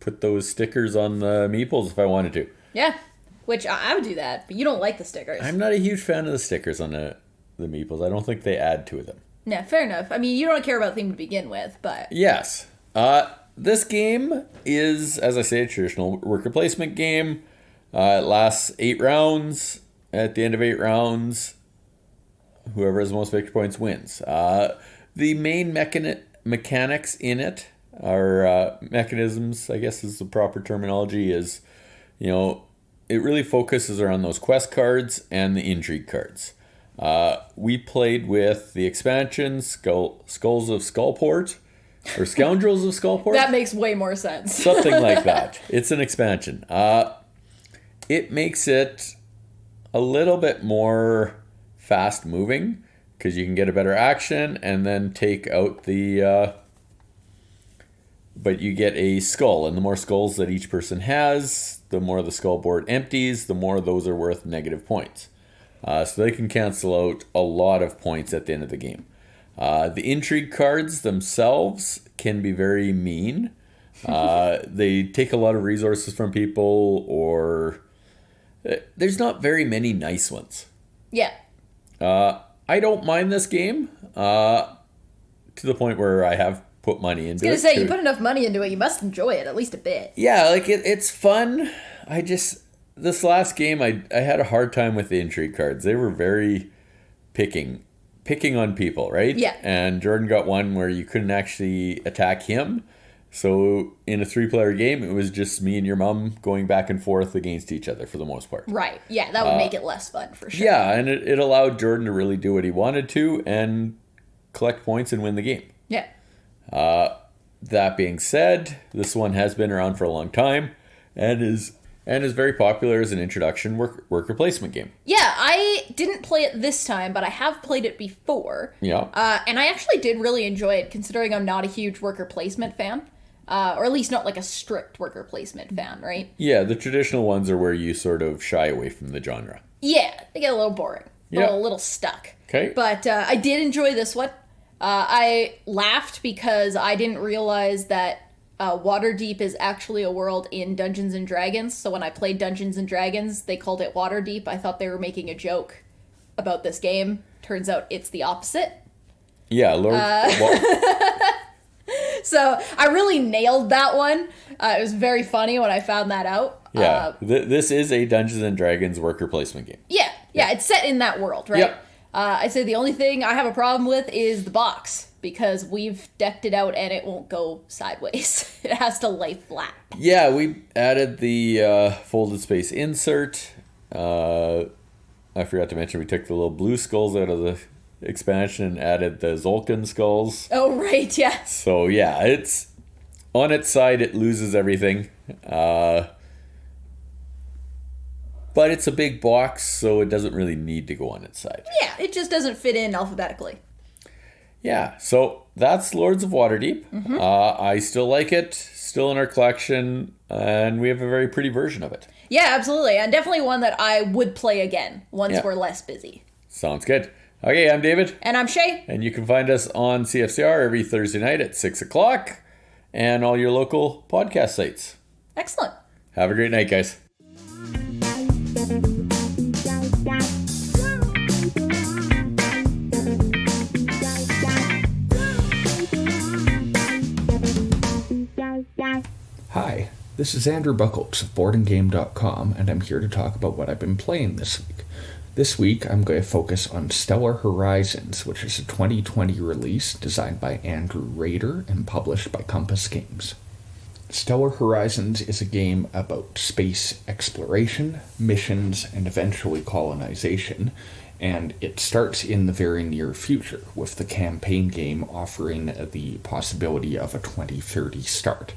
put those stickers on the meeples if I wanted to. Yeah. Which I would do that, but you don't like the stickers. I'm not a huge fan of the stickers on the meeples. I don't think they add to them. Yeah, fair enough. I mean, you don't care about the theme to begin with, but... Yes. This game is, as I say, a traditional worker placement game. It lasts 8 rounds. At the end of 8 rounds, whoever has the most victory points wins. The main mechanics in it are mechanisms, I guess is the proper terminology, is, it really focuses around those quest cards and the intrigue cards. We played with the expansion Skulls of Skullport, or Scoundrels of Skullport. That makes way more sense. Something like that. It's an expansion. It makes it a little bit more fast moving because you can get a better action and then take out the... but you get a skull, and the more skulls that each person has, the more the skull board empties, the more those are worth negative points. So they can cancel out a lot of points at the end of the game. The intrigue cards themselves can be very mean. They take a lot of resources from people, or there's not very many nice ones. Yeah. I don't mind this game to the point where I have put money into it. I was going to say, you put enough money into it, you must enjoy it, at least a bit. Yeah, like it's fun. This last game, I had a hard time with the intrigue cards. They were very picking on people, right? Yeah. And Jordan got one where you couldn't actually attack him. So in a 3-player game, it was just me and your mom going back and forth against each other for the most part. Right. Yeah, that would make it less fun for sure. Yeah, and it allowed Jordan to really do what he wanted to and collect points and win the game. Yeah. That being said, this one has been around for a long time and is very popular as an introduction worker placement game. Yeah, I didn't play it this time, but I have played it before. Yeah. And I actually did really enjoy it, considering I'm not a huge worker placement fan. Or at least not like a strict worker placement fan, right? Yeah, the traditional ones are where you sort of shy away from the genre. Yeah, they get a little boring. Yeah. A little stuck. Okay. But I did enjoy this one. I laughed because I didn't realize that Waterdeep is actually a world in Dungeons and Dragons. So when I played Dungeons and Dragons, they called it Waterdeep. I thought they were making a joke about this game. Turns out it's the opposite. Yeah, Lord. So I really nailed that one. It was very funny when I found that out. Yeah, this is a Dungeons and Dragons worker placement game. Yeah, it's set in that world, right? Yep. I say the only thing I have a problem with is the box, because we've decked it out and it won't go sideways. It has to lay flat. Yeah, we added the folded space insert. I forgot to mention we took the little blue skulls out of the expansion and added the Zolkin skulls. Oh, right, yeah. So yeah, it's on its side, it loses everything. But it's a big box, so it doesn't really need to go on its side. Yeah, it just doesn't fit in alphabetically. Yeah, so that's Lords of Waterdeep. Mm-hmm. I still like it, still in our collection, and we have a very pretty version of it. Yeah, absolutely. And definitely one that I would play again once we're less busy. Sounds good. Okay, I'm David. And I'm Shea. And you can find us on CFCR every Thursday night at 6 o'clock and all your local podcast sites. Excellent. Have a great night, guys. Hi, this is Andrew Bucholtz of BoardandGamedotcom, and I'm here to talk about what I've been playing this week. This week, I'm going to focus on Stellar Horizons, which is a 2020 release designed by Andrew Rader and published by Compass Games. Stellar Horizons is a game about space exploration, missions, and eventually colonization, and it starts in the very near future, with the campaign game offering the possibility of a 2030 start.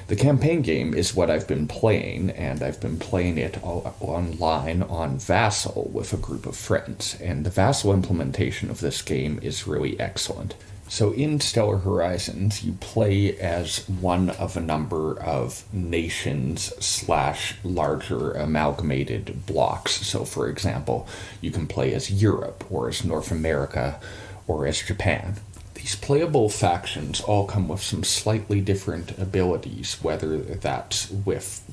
The campaign game is what I've been playing, and I've been playing it online on Vassal with a group of friends, and the Vassal implementation of this game is really excellent. So in Stellar Horizons, you play as one of a number of nations / larger amalgamated blocks. So for example, you can play as Europe, or as North America, or as Japan. These playable factions all come with some slightly different abilities, whether that's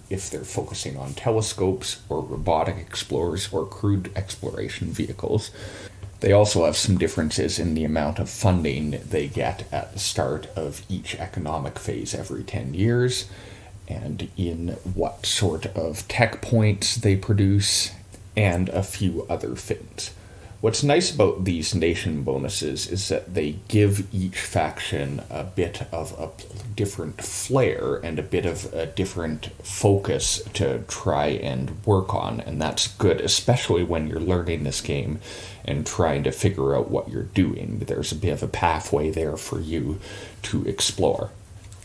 if they're focusing on telescopes, or robotic explorers, or crewed exploration vehicles. They also have some differences in the amount of funding they get at the start of each economic phase every 10 years, and in what sort of tech points they produce, and a few other things. What's nice about these nation bonuses is that they give each faction a bit of a different flair and a bit of a different focus to try and work on, and that's good, especially when you're learning this game and trying to figure out what you're doing. There's a bit of a pathway there for you to explore.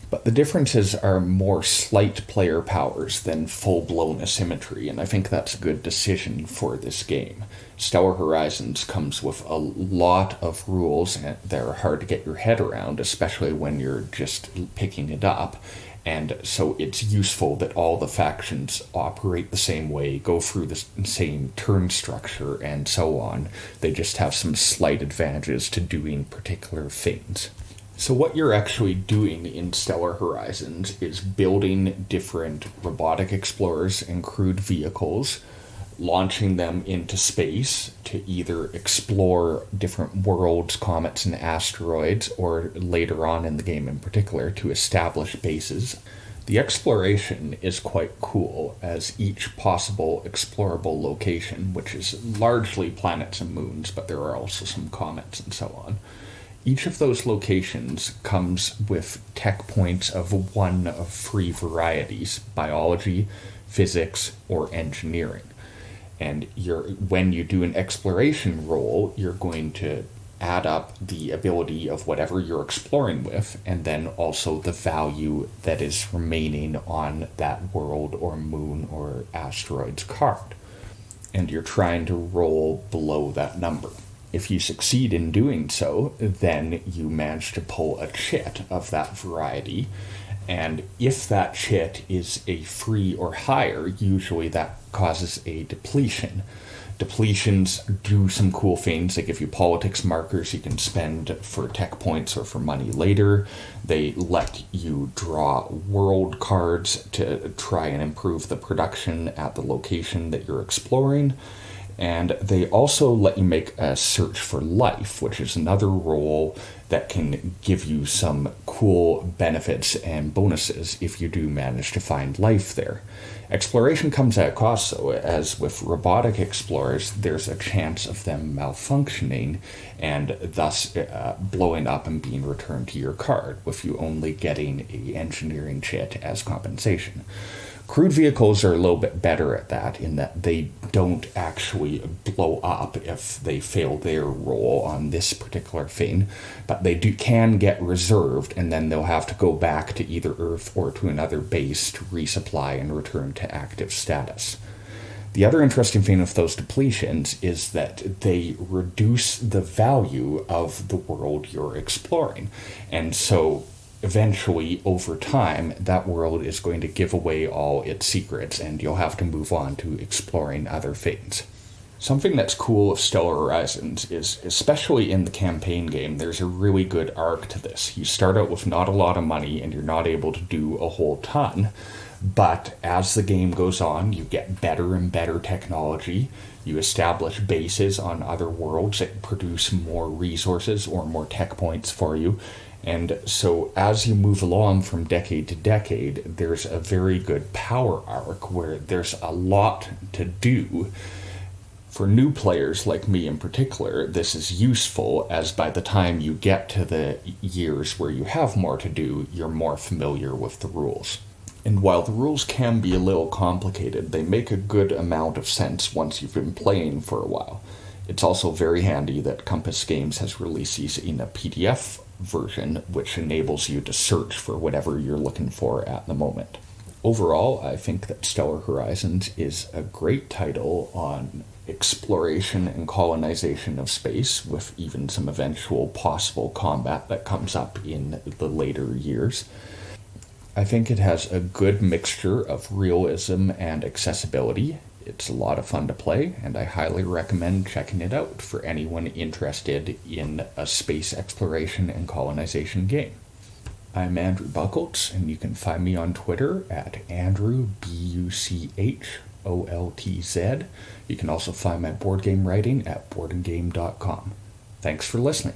But the differences are more slight player powers than full-blown asymmetry, and I think that's a good decision for this game. Stellar Horizons comes with a lot of rules that are hard to get your head around, especially when you're just picking it up, and so it's useful that all the factions operate the same way, go through the same turn structure, and so on. They just have some slight advantages to doing particular things. So what you're actually doing in Stellar Horizons is building different robotic explorers and crewed vehicles, launching them into space to either explore different worlds, comets, and asteroids, or later on in the game in particular, to establish bases. The exploration is quite cool, as each possible explorable location, which is largely planets and moons, but there are also some comets and so on. Each of those locations comes with tech points of one of 3 varieties: biology, physics, or engineering. And when you do an exploration roll, you're going to add up the ability of whatever you're exploring with, and then also the value that is remaining on that world or moon or asteroid's card. And you're trying to roll below that number. If you succeed in doing so, then you manage to pull a chit of that variety, and if that chit is a 3 or higher, usually that causes a depletion. Depletions do some cool things. They give you politics markers you can spend for tech points or for money later. They let you draw world cards to try and improve the production at the location that you're exploring. And they also let you make a search for life, which is another role that can give you some cool benefits and bonuses if you do manage to find life there. Exploration comes at a cost, though, as with robotic explorers, there's a chance of them malfunctioning and thus blowing up and being returned to your card, with you only getting an engineering chit as compensation. Crewed vehicles are a little bit better at that, in that they don't actually blow up if they fail their roll on this particular thing, but they can get reserved, and then they'll have to go back to either Earth or to another base to resupply and return to active status. The other interesting thing with those depletions is that they reduce the value of the world you're exploring, and so eventually, over time, that world is going to give away all its secrets, and you'll have to move on to exploring other things. Something that's cool of Stellar Horizons is, especially in the campaign game, there's a really good arc to this. You start out with not a lot of money, and you're not able to do a whole ton, but as the game goes on, you get better and better technology. You establish bases on other worlds that produce more resources or more tech points for you. And so as you move along from decade to decade, there's a very good power arc where there's a lot to do. For new players like me in particular, this is useful, as by the time you get to the years where you have more to do, you're more familiar with the rules. And while the rules can be a little complicated, they make a good amount of sense once you've been playing for a while. It's also very handy that Compass Games has released these in a PDF version, which enables you to search for whatever you're looking for at the moment. Overall, I think that Stellar Horizons is a great title on exploration and colonization of space, with even some eventual possible combat that comes up in the later years. I think it has a good mixture of realism and accessibility. It's a lot of fun to play, and I highly recommend checking it out for anyone interested in a space exploration and colonization game. I'm Andrew Bucholtz, and you can find me on Twitter at Andrew, BUCHOLTZ. You can also find my board game writing at BoardandGamedotcom. Thanks for listening.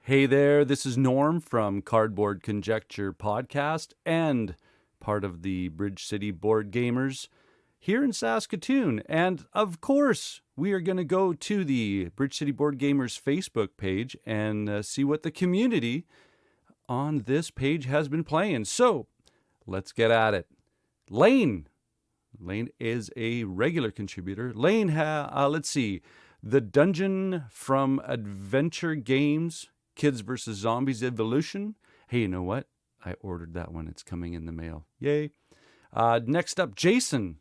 Hey there, this is Norm from Cardboard Conjecture podcast and part of the Bridge City Board Gamers here in Saskatoon. And of course, we are going to go to the Bridge City Board Gamers Facebook page and see what the community on this page has been playing. So let's get at it. Lane is a regular contributor. Lane, let's see, The Dungeon from Adventure Games, Kids vs. Zombies Evolution. Hey, you know what? I ordered that one. It's coming in the mail. Yay. Next up, Jayson.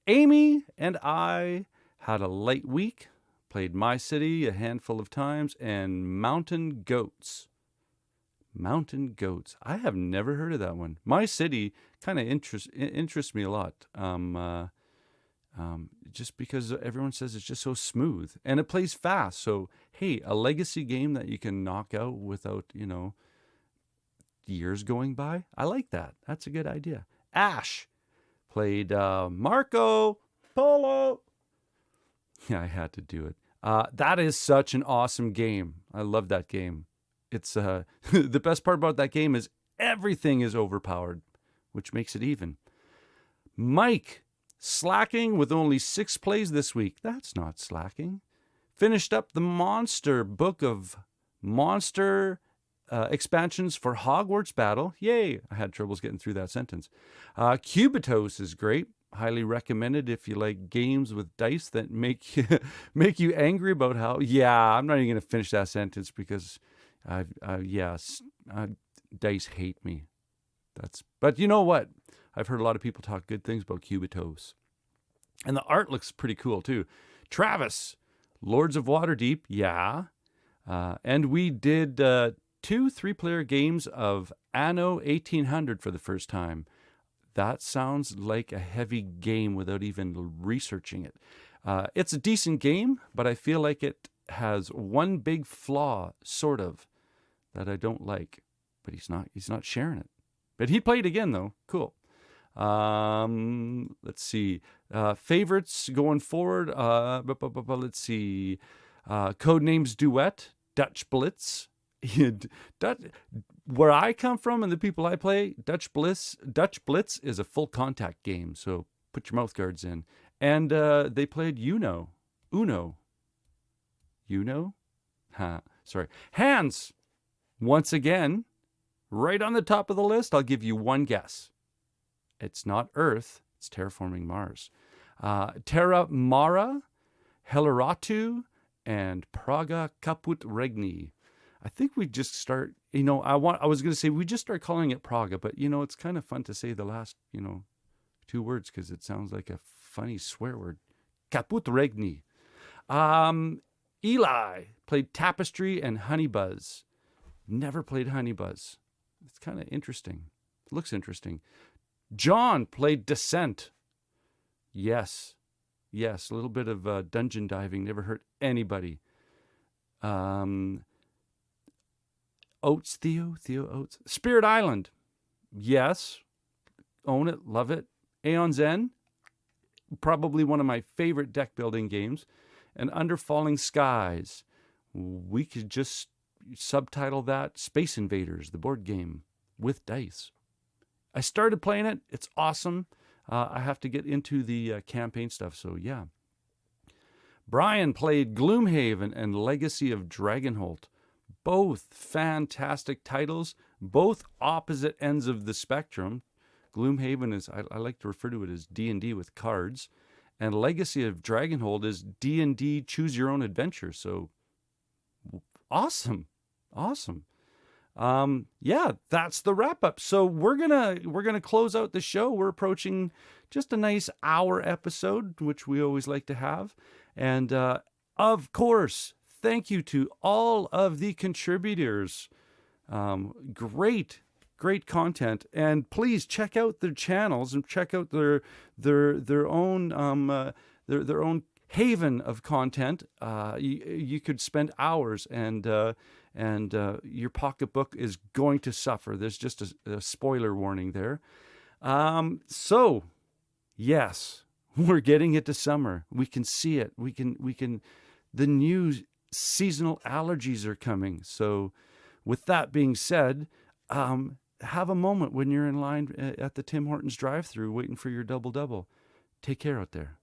Amy and I had a light week. Played My City a handful of times. And Mountain Goats. Mountain Goats. I have never heard of that one. My City kind of interests me a lot. Just because everyone says it's just so smooth. And it plays fast. So, hey, a legacy game that you can knock out without, years going by. I like that. That's a good idea. Ash played Marco Polo. Yeah, I had to do it. That is such an awesome game. I love that game. It's the best part about that game is everything is overpowered, which makes it even. Mike, slacking with only 6 plays this week. That's not slacking. Finished up the monster book of monster expansions for Hogwarts Battle. Yay! I had troubles getting through that sentence. Cubitos is great. Highly recommended if you like games with dice that make you angry about how. Yeah, I'm not even going to finish that sentence because, dice hate me. But you know what? I've heard a lot of people talk good things about Cubitos. And the art looks pretty cool too. Travis, Lords of Waterdeep, yeah. And we did 2 3-player games of Anno 1800 for the first time. That sounds like a heavy game without even researching it. It's a decent game, but I feel like it has one big flaw, sort of, that I don't like. But he's not sharing it. But he played again though. Cool. Let's see. Favorites going forward. Let's see. Codenames Duet, Dutch Blitz. Where I come from and the people I play, Dutch Blitz is a full contact game. So put your mouth guards in. And they played Uno. Sorry. Hands. Once again, right on the top of the list. I'll give you one guess. It's not Earth, it's terraforming Mars. Terra Mara, Helleratu, and Praga Caput Regni. I think we just start, I was going to say we just start calling it Praga, but it's kind of fun to say the last, 2 words because it sounds like a funny swear word. Caput Regni. Eli played Tapestry and Honeybuzz. Never played Honeybuzz. It's kind of interesting. It looks interesting. John played Descent. Yes, a little bit of dungeon diving. Never hurt anybody. Oates, Theo Oates. Spirit Island. Yes, own it, love it. Aeon's End. Probably one of my favorite deck building games. And Under Falling Skies. We could just subtitle that Space Invaders, the board game with dice. I started playing it. It's awesome. I have to get into the campaign stuff, so yeah. Brian played Gloomhaven and Legacy of Dragonholt. Both fantastic titles, both opposite ends of the spectrum. Gloomhaven is, I like to refer to it as D&D with cards, and Legacy of Dragonholt is D&D choose your own adventure. So Awesome. Yeah, that's the wrap up. So we're gonna close out the show. We're approaching just a nice hour episode, which we always like to have. And of course, thank you to all of the contributors. Great content, and please check out their channels and check out their own their own haven of content. You could spend hours, and your pocketbook is going to suffer. There's just a spoiler warning there. So yes, we're getting into summer. We can see it. We can. The new seasonal allergies are coming. So, with that being said, have a moment when you're in line at the Tim Hortons drive-thru waiting for your double. Take care out there.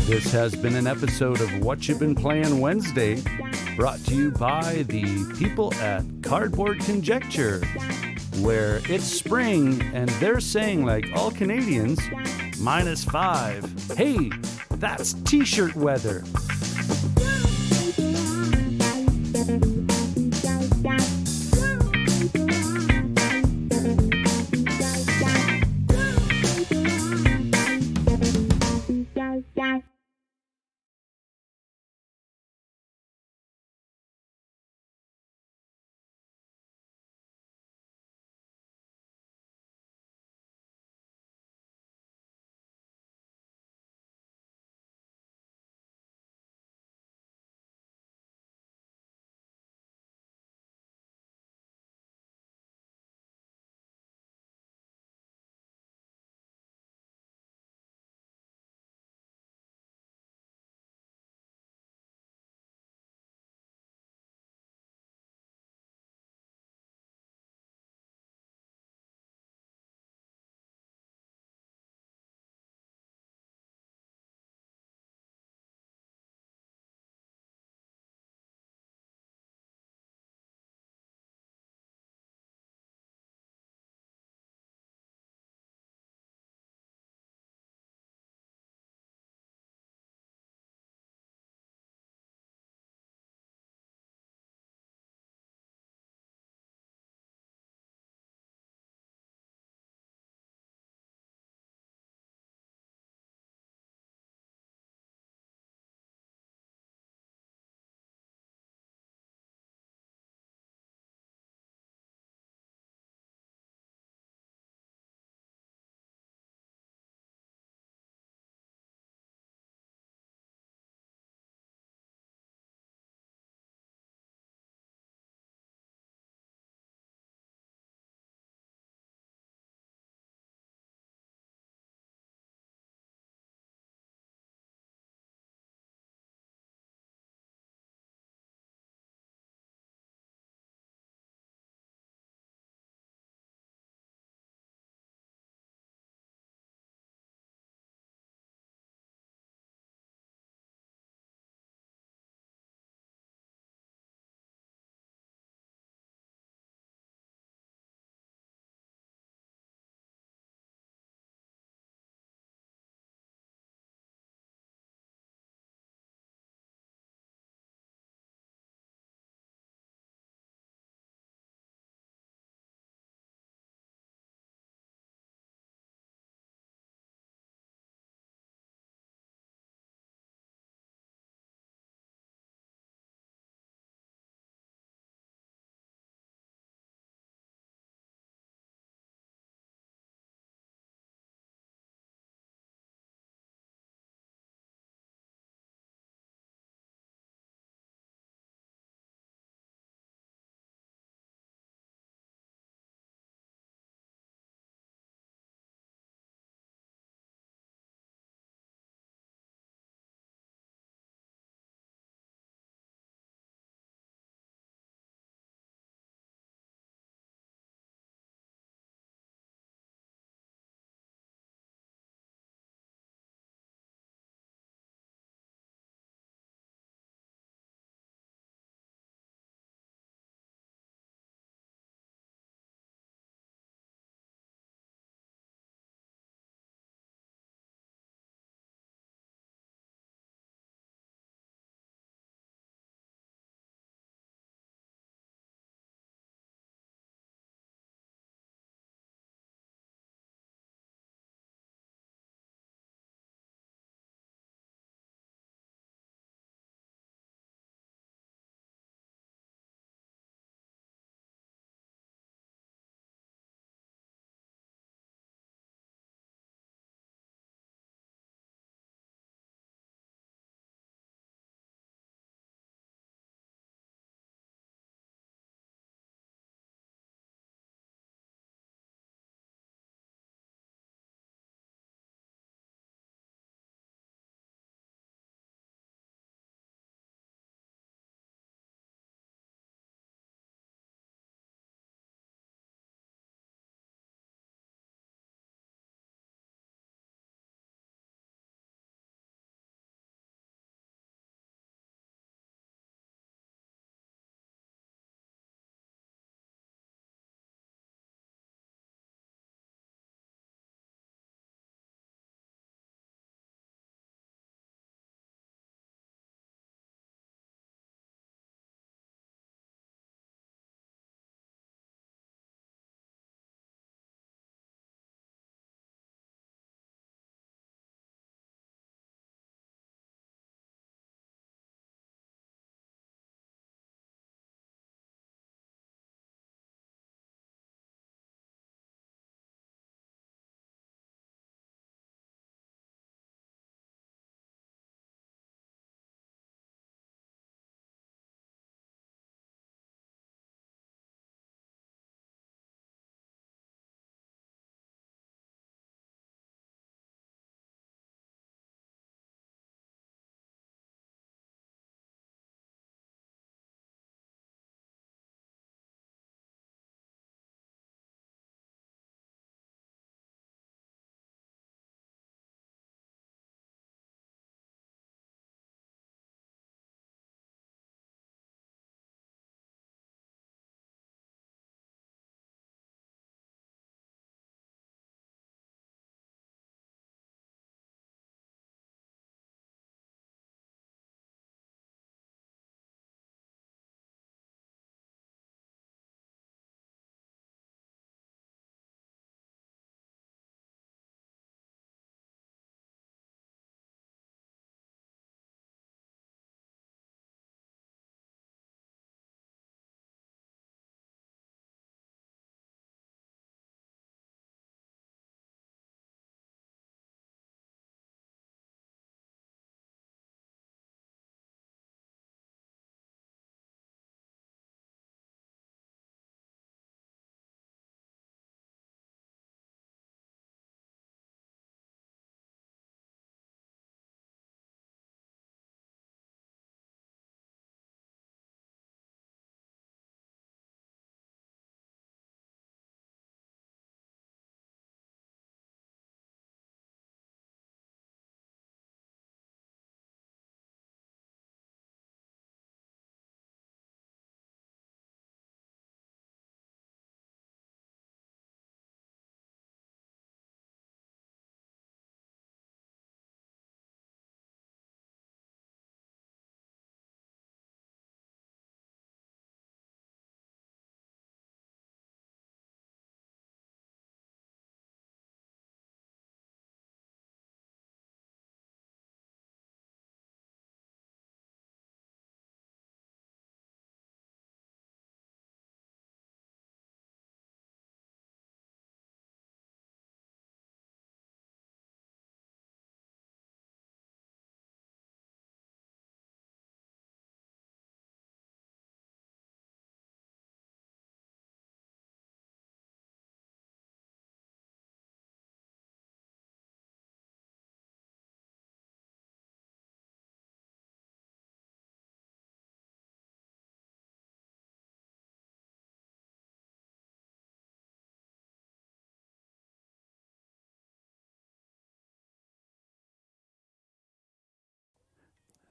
This has been an episode of Whatcha Been Playing Wednesday, brought to you by the people at Cardboard Conjecture, where it's spring and they're saying, like all Canadians, -5. Hey, that's t-shirt weather.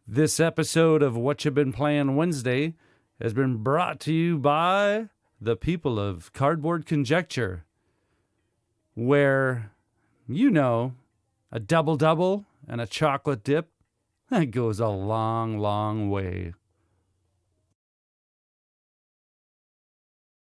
This episode of Whatcha Been Playing Wednesday has been brought to you by the people of Cardboard Conjecture, where, a double-double and a chocolate dip, that goes a long, long way.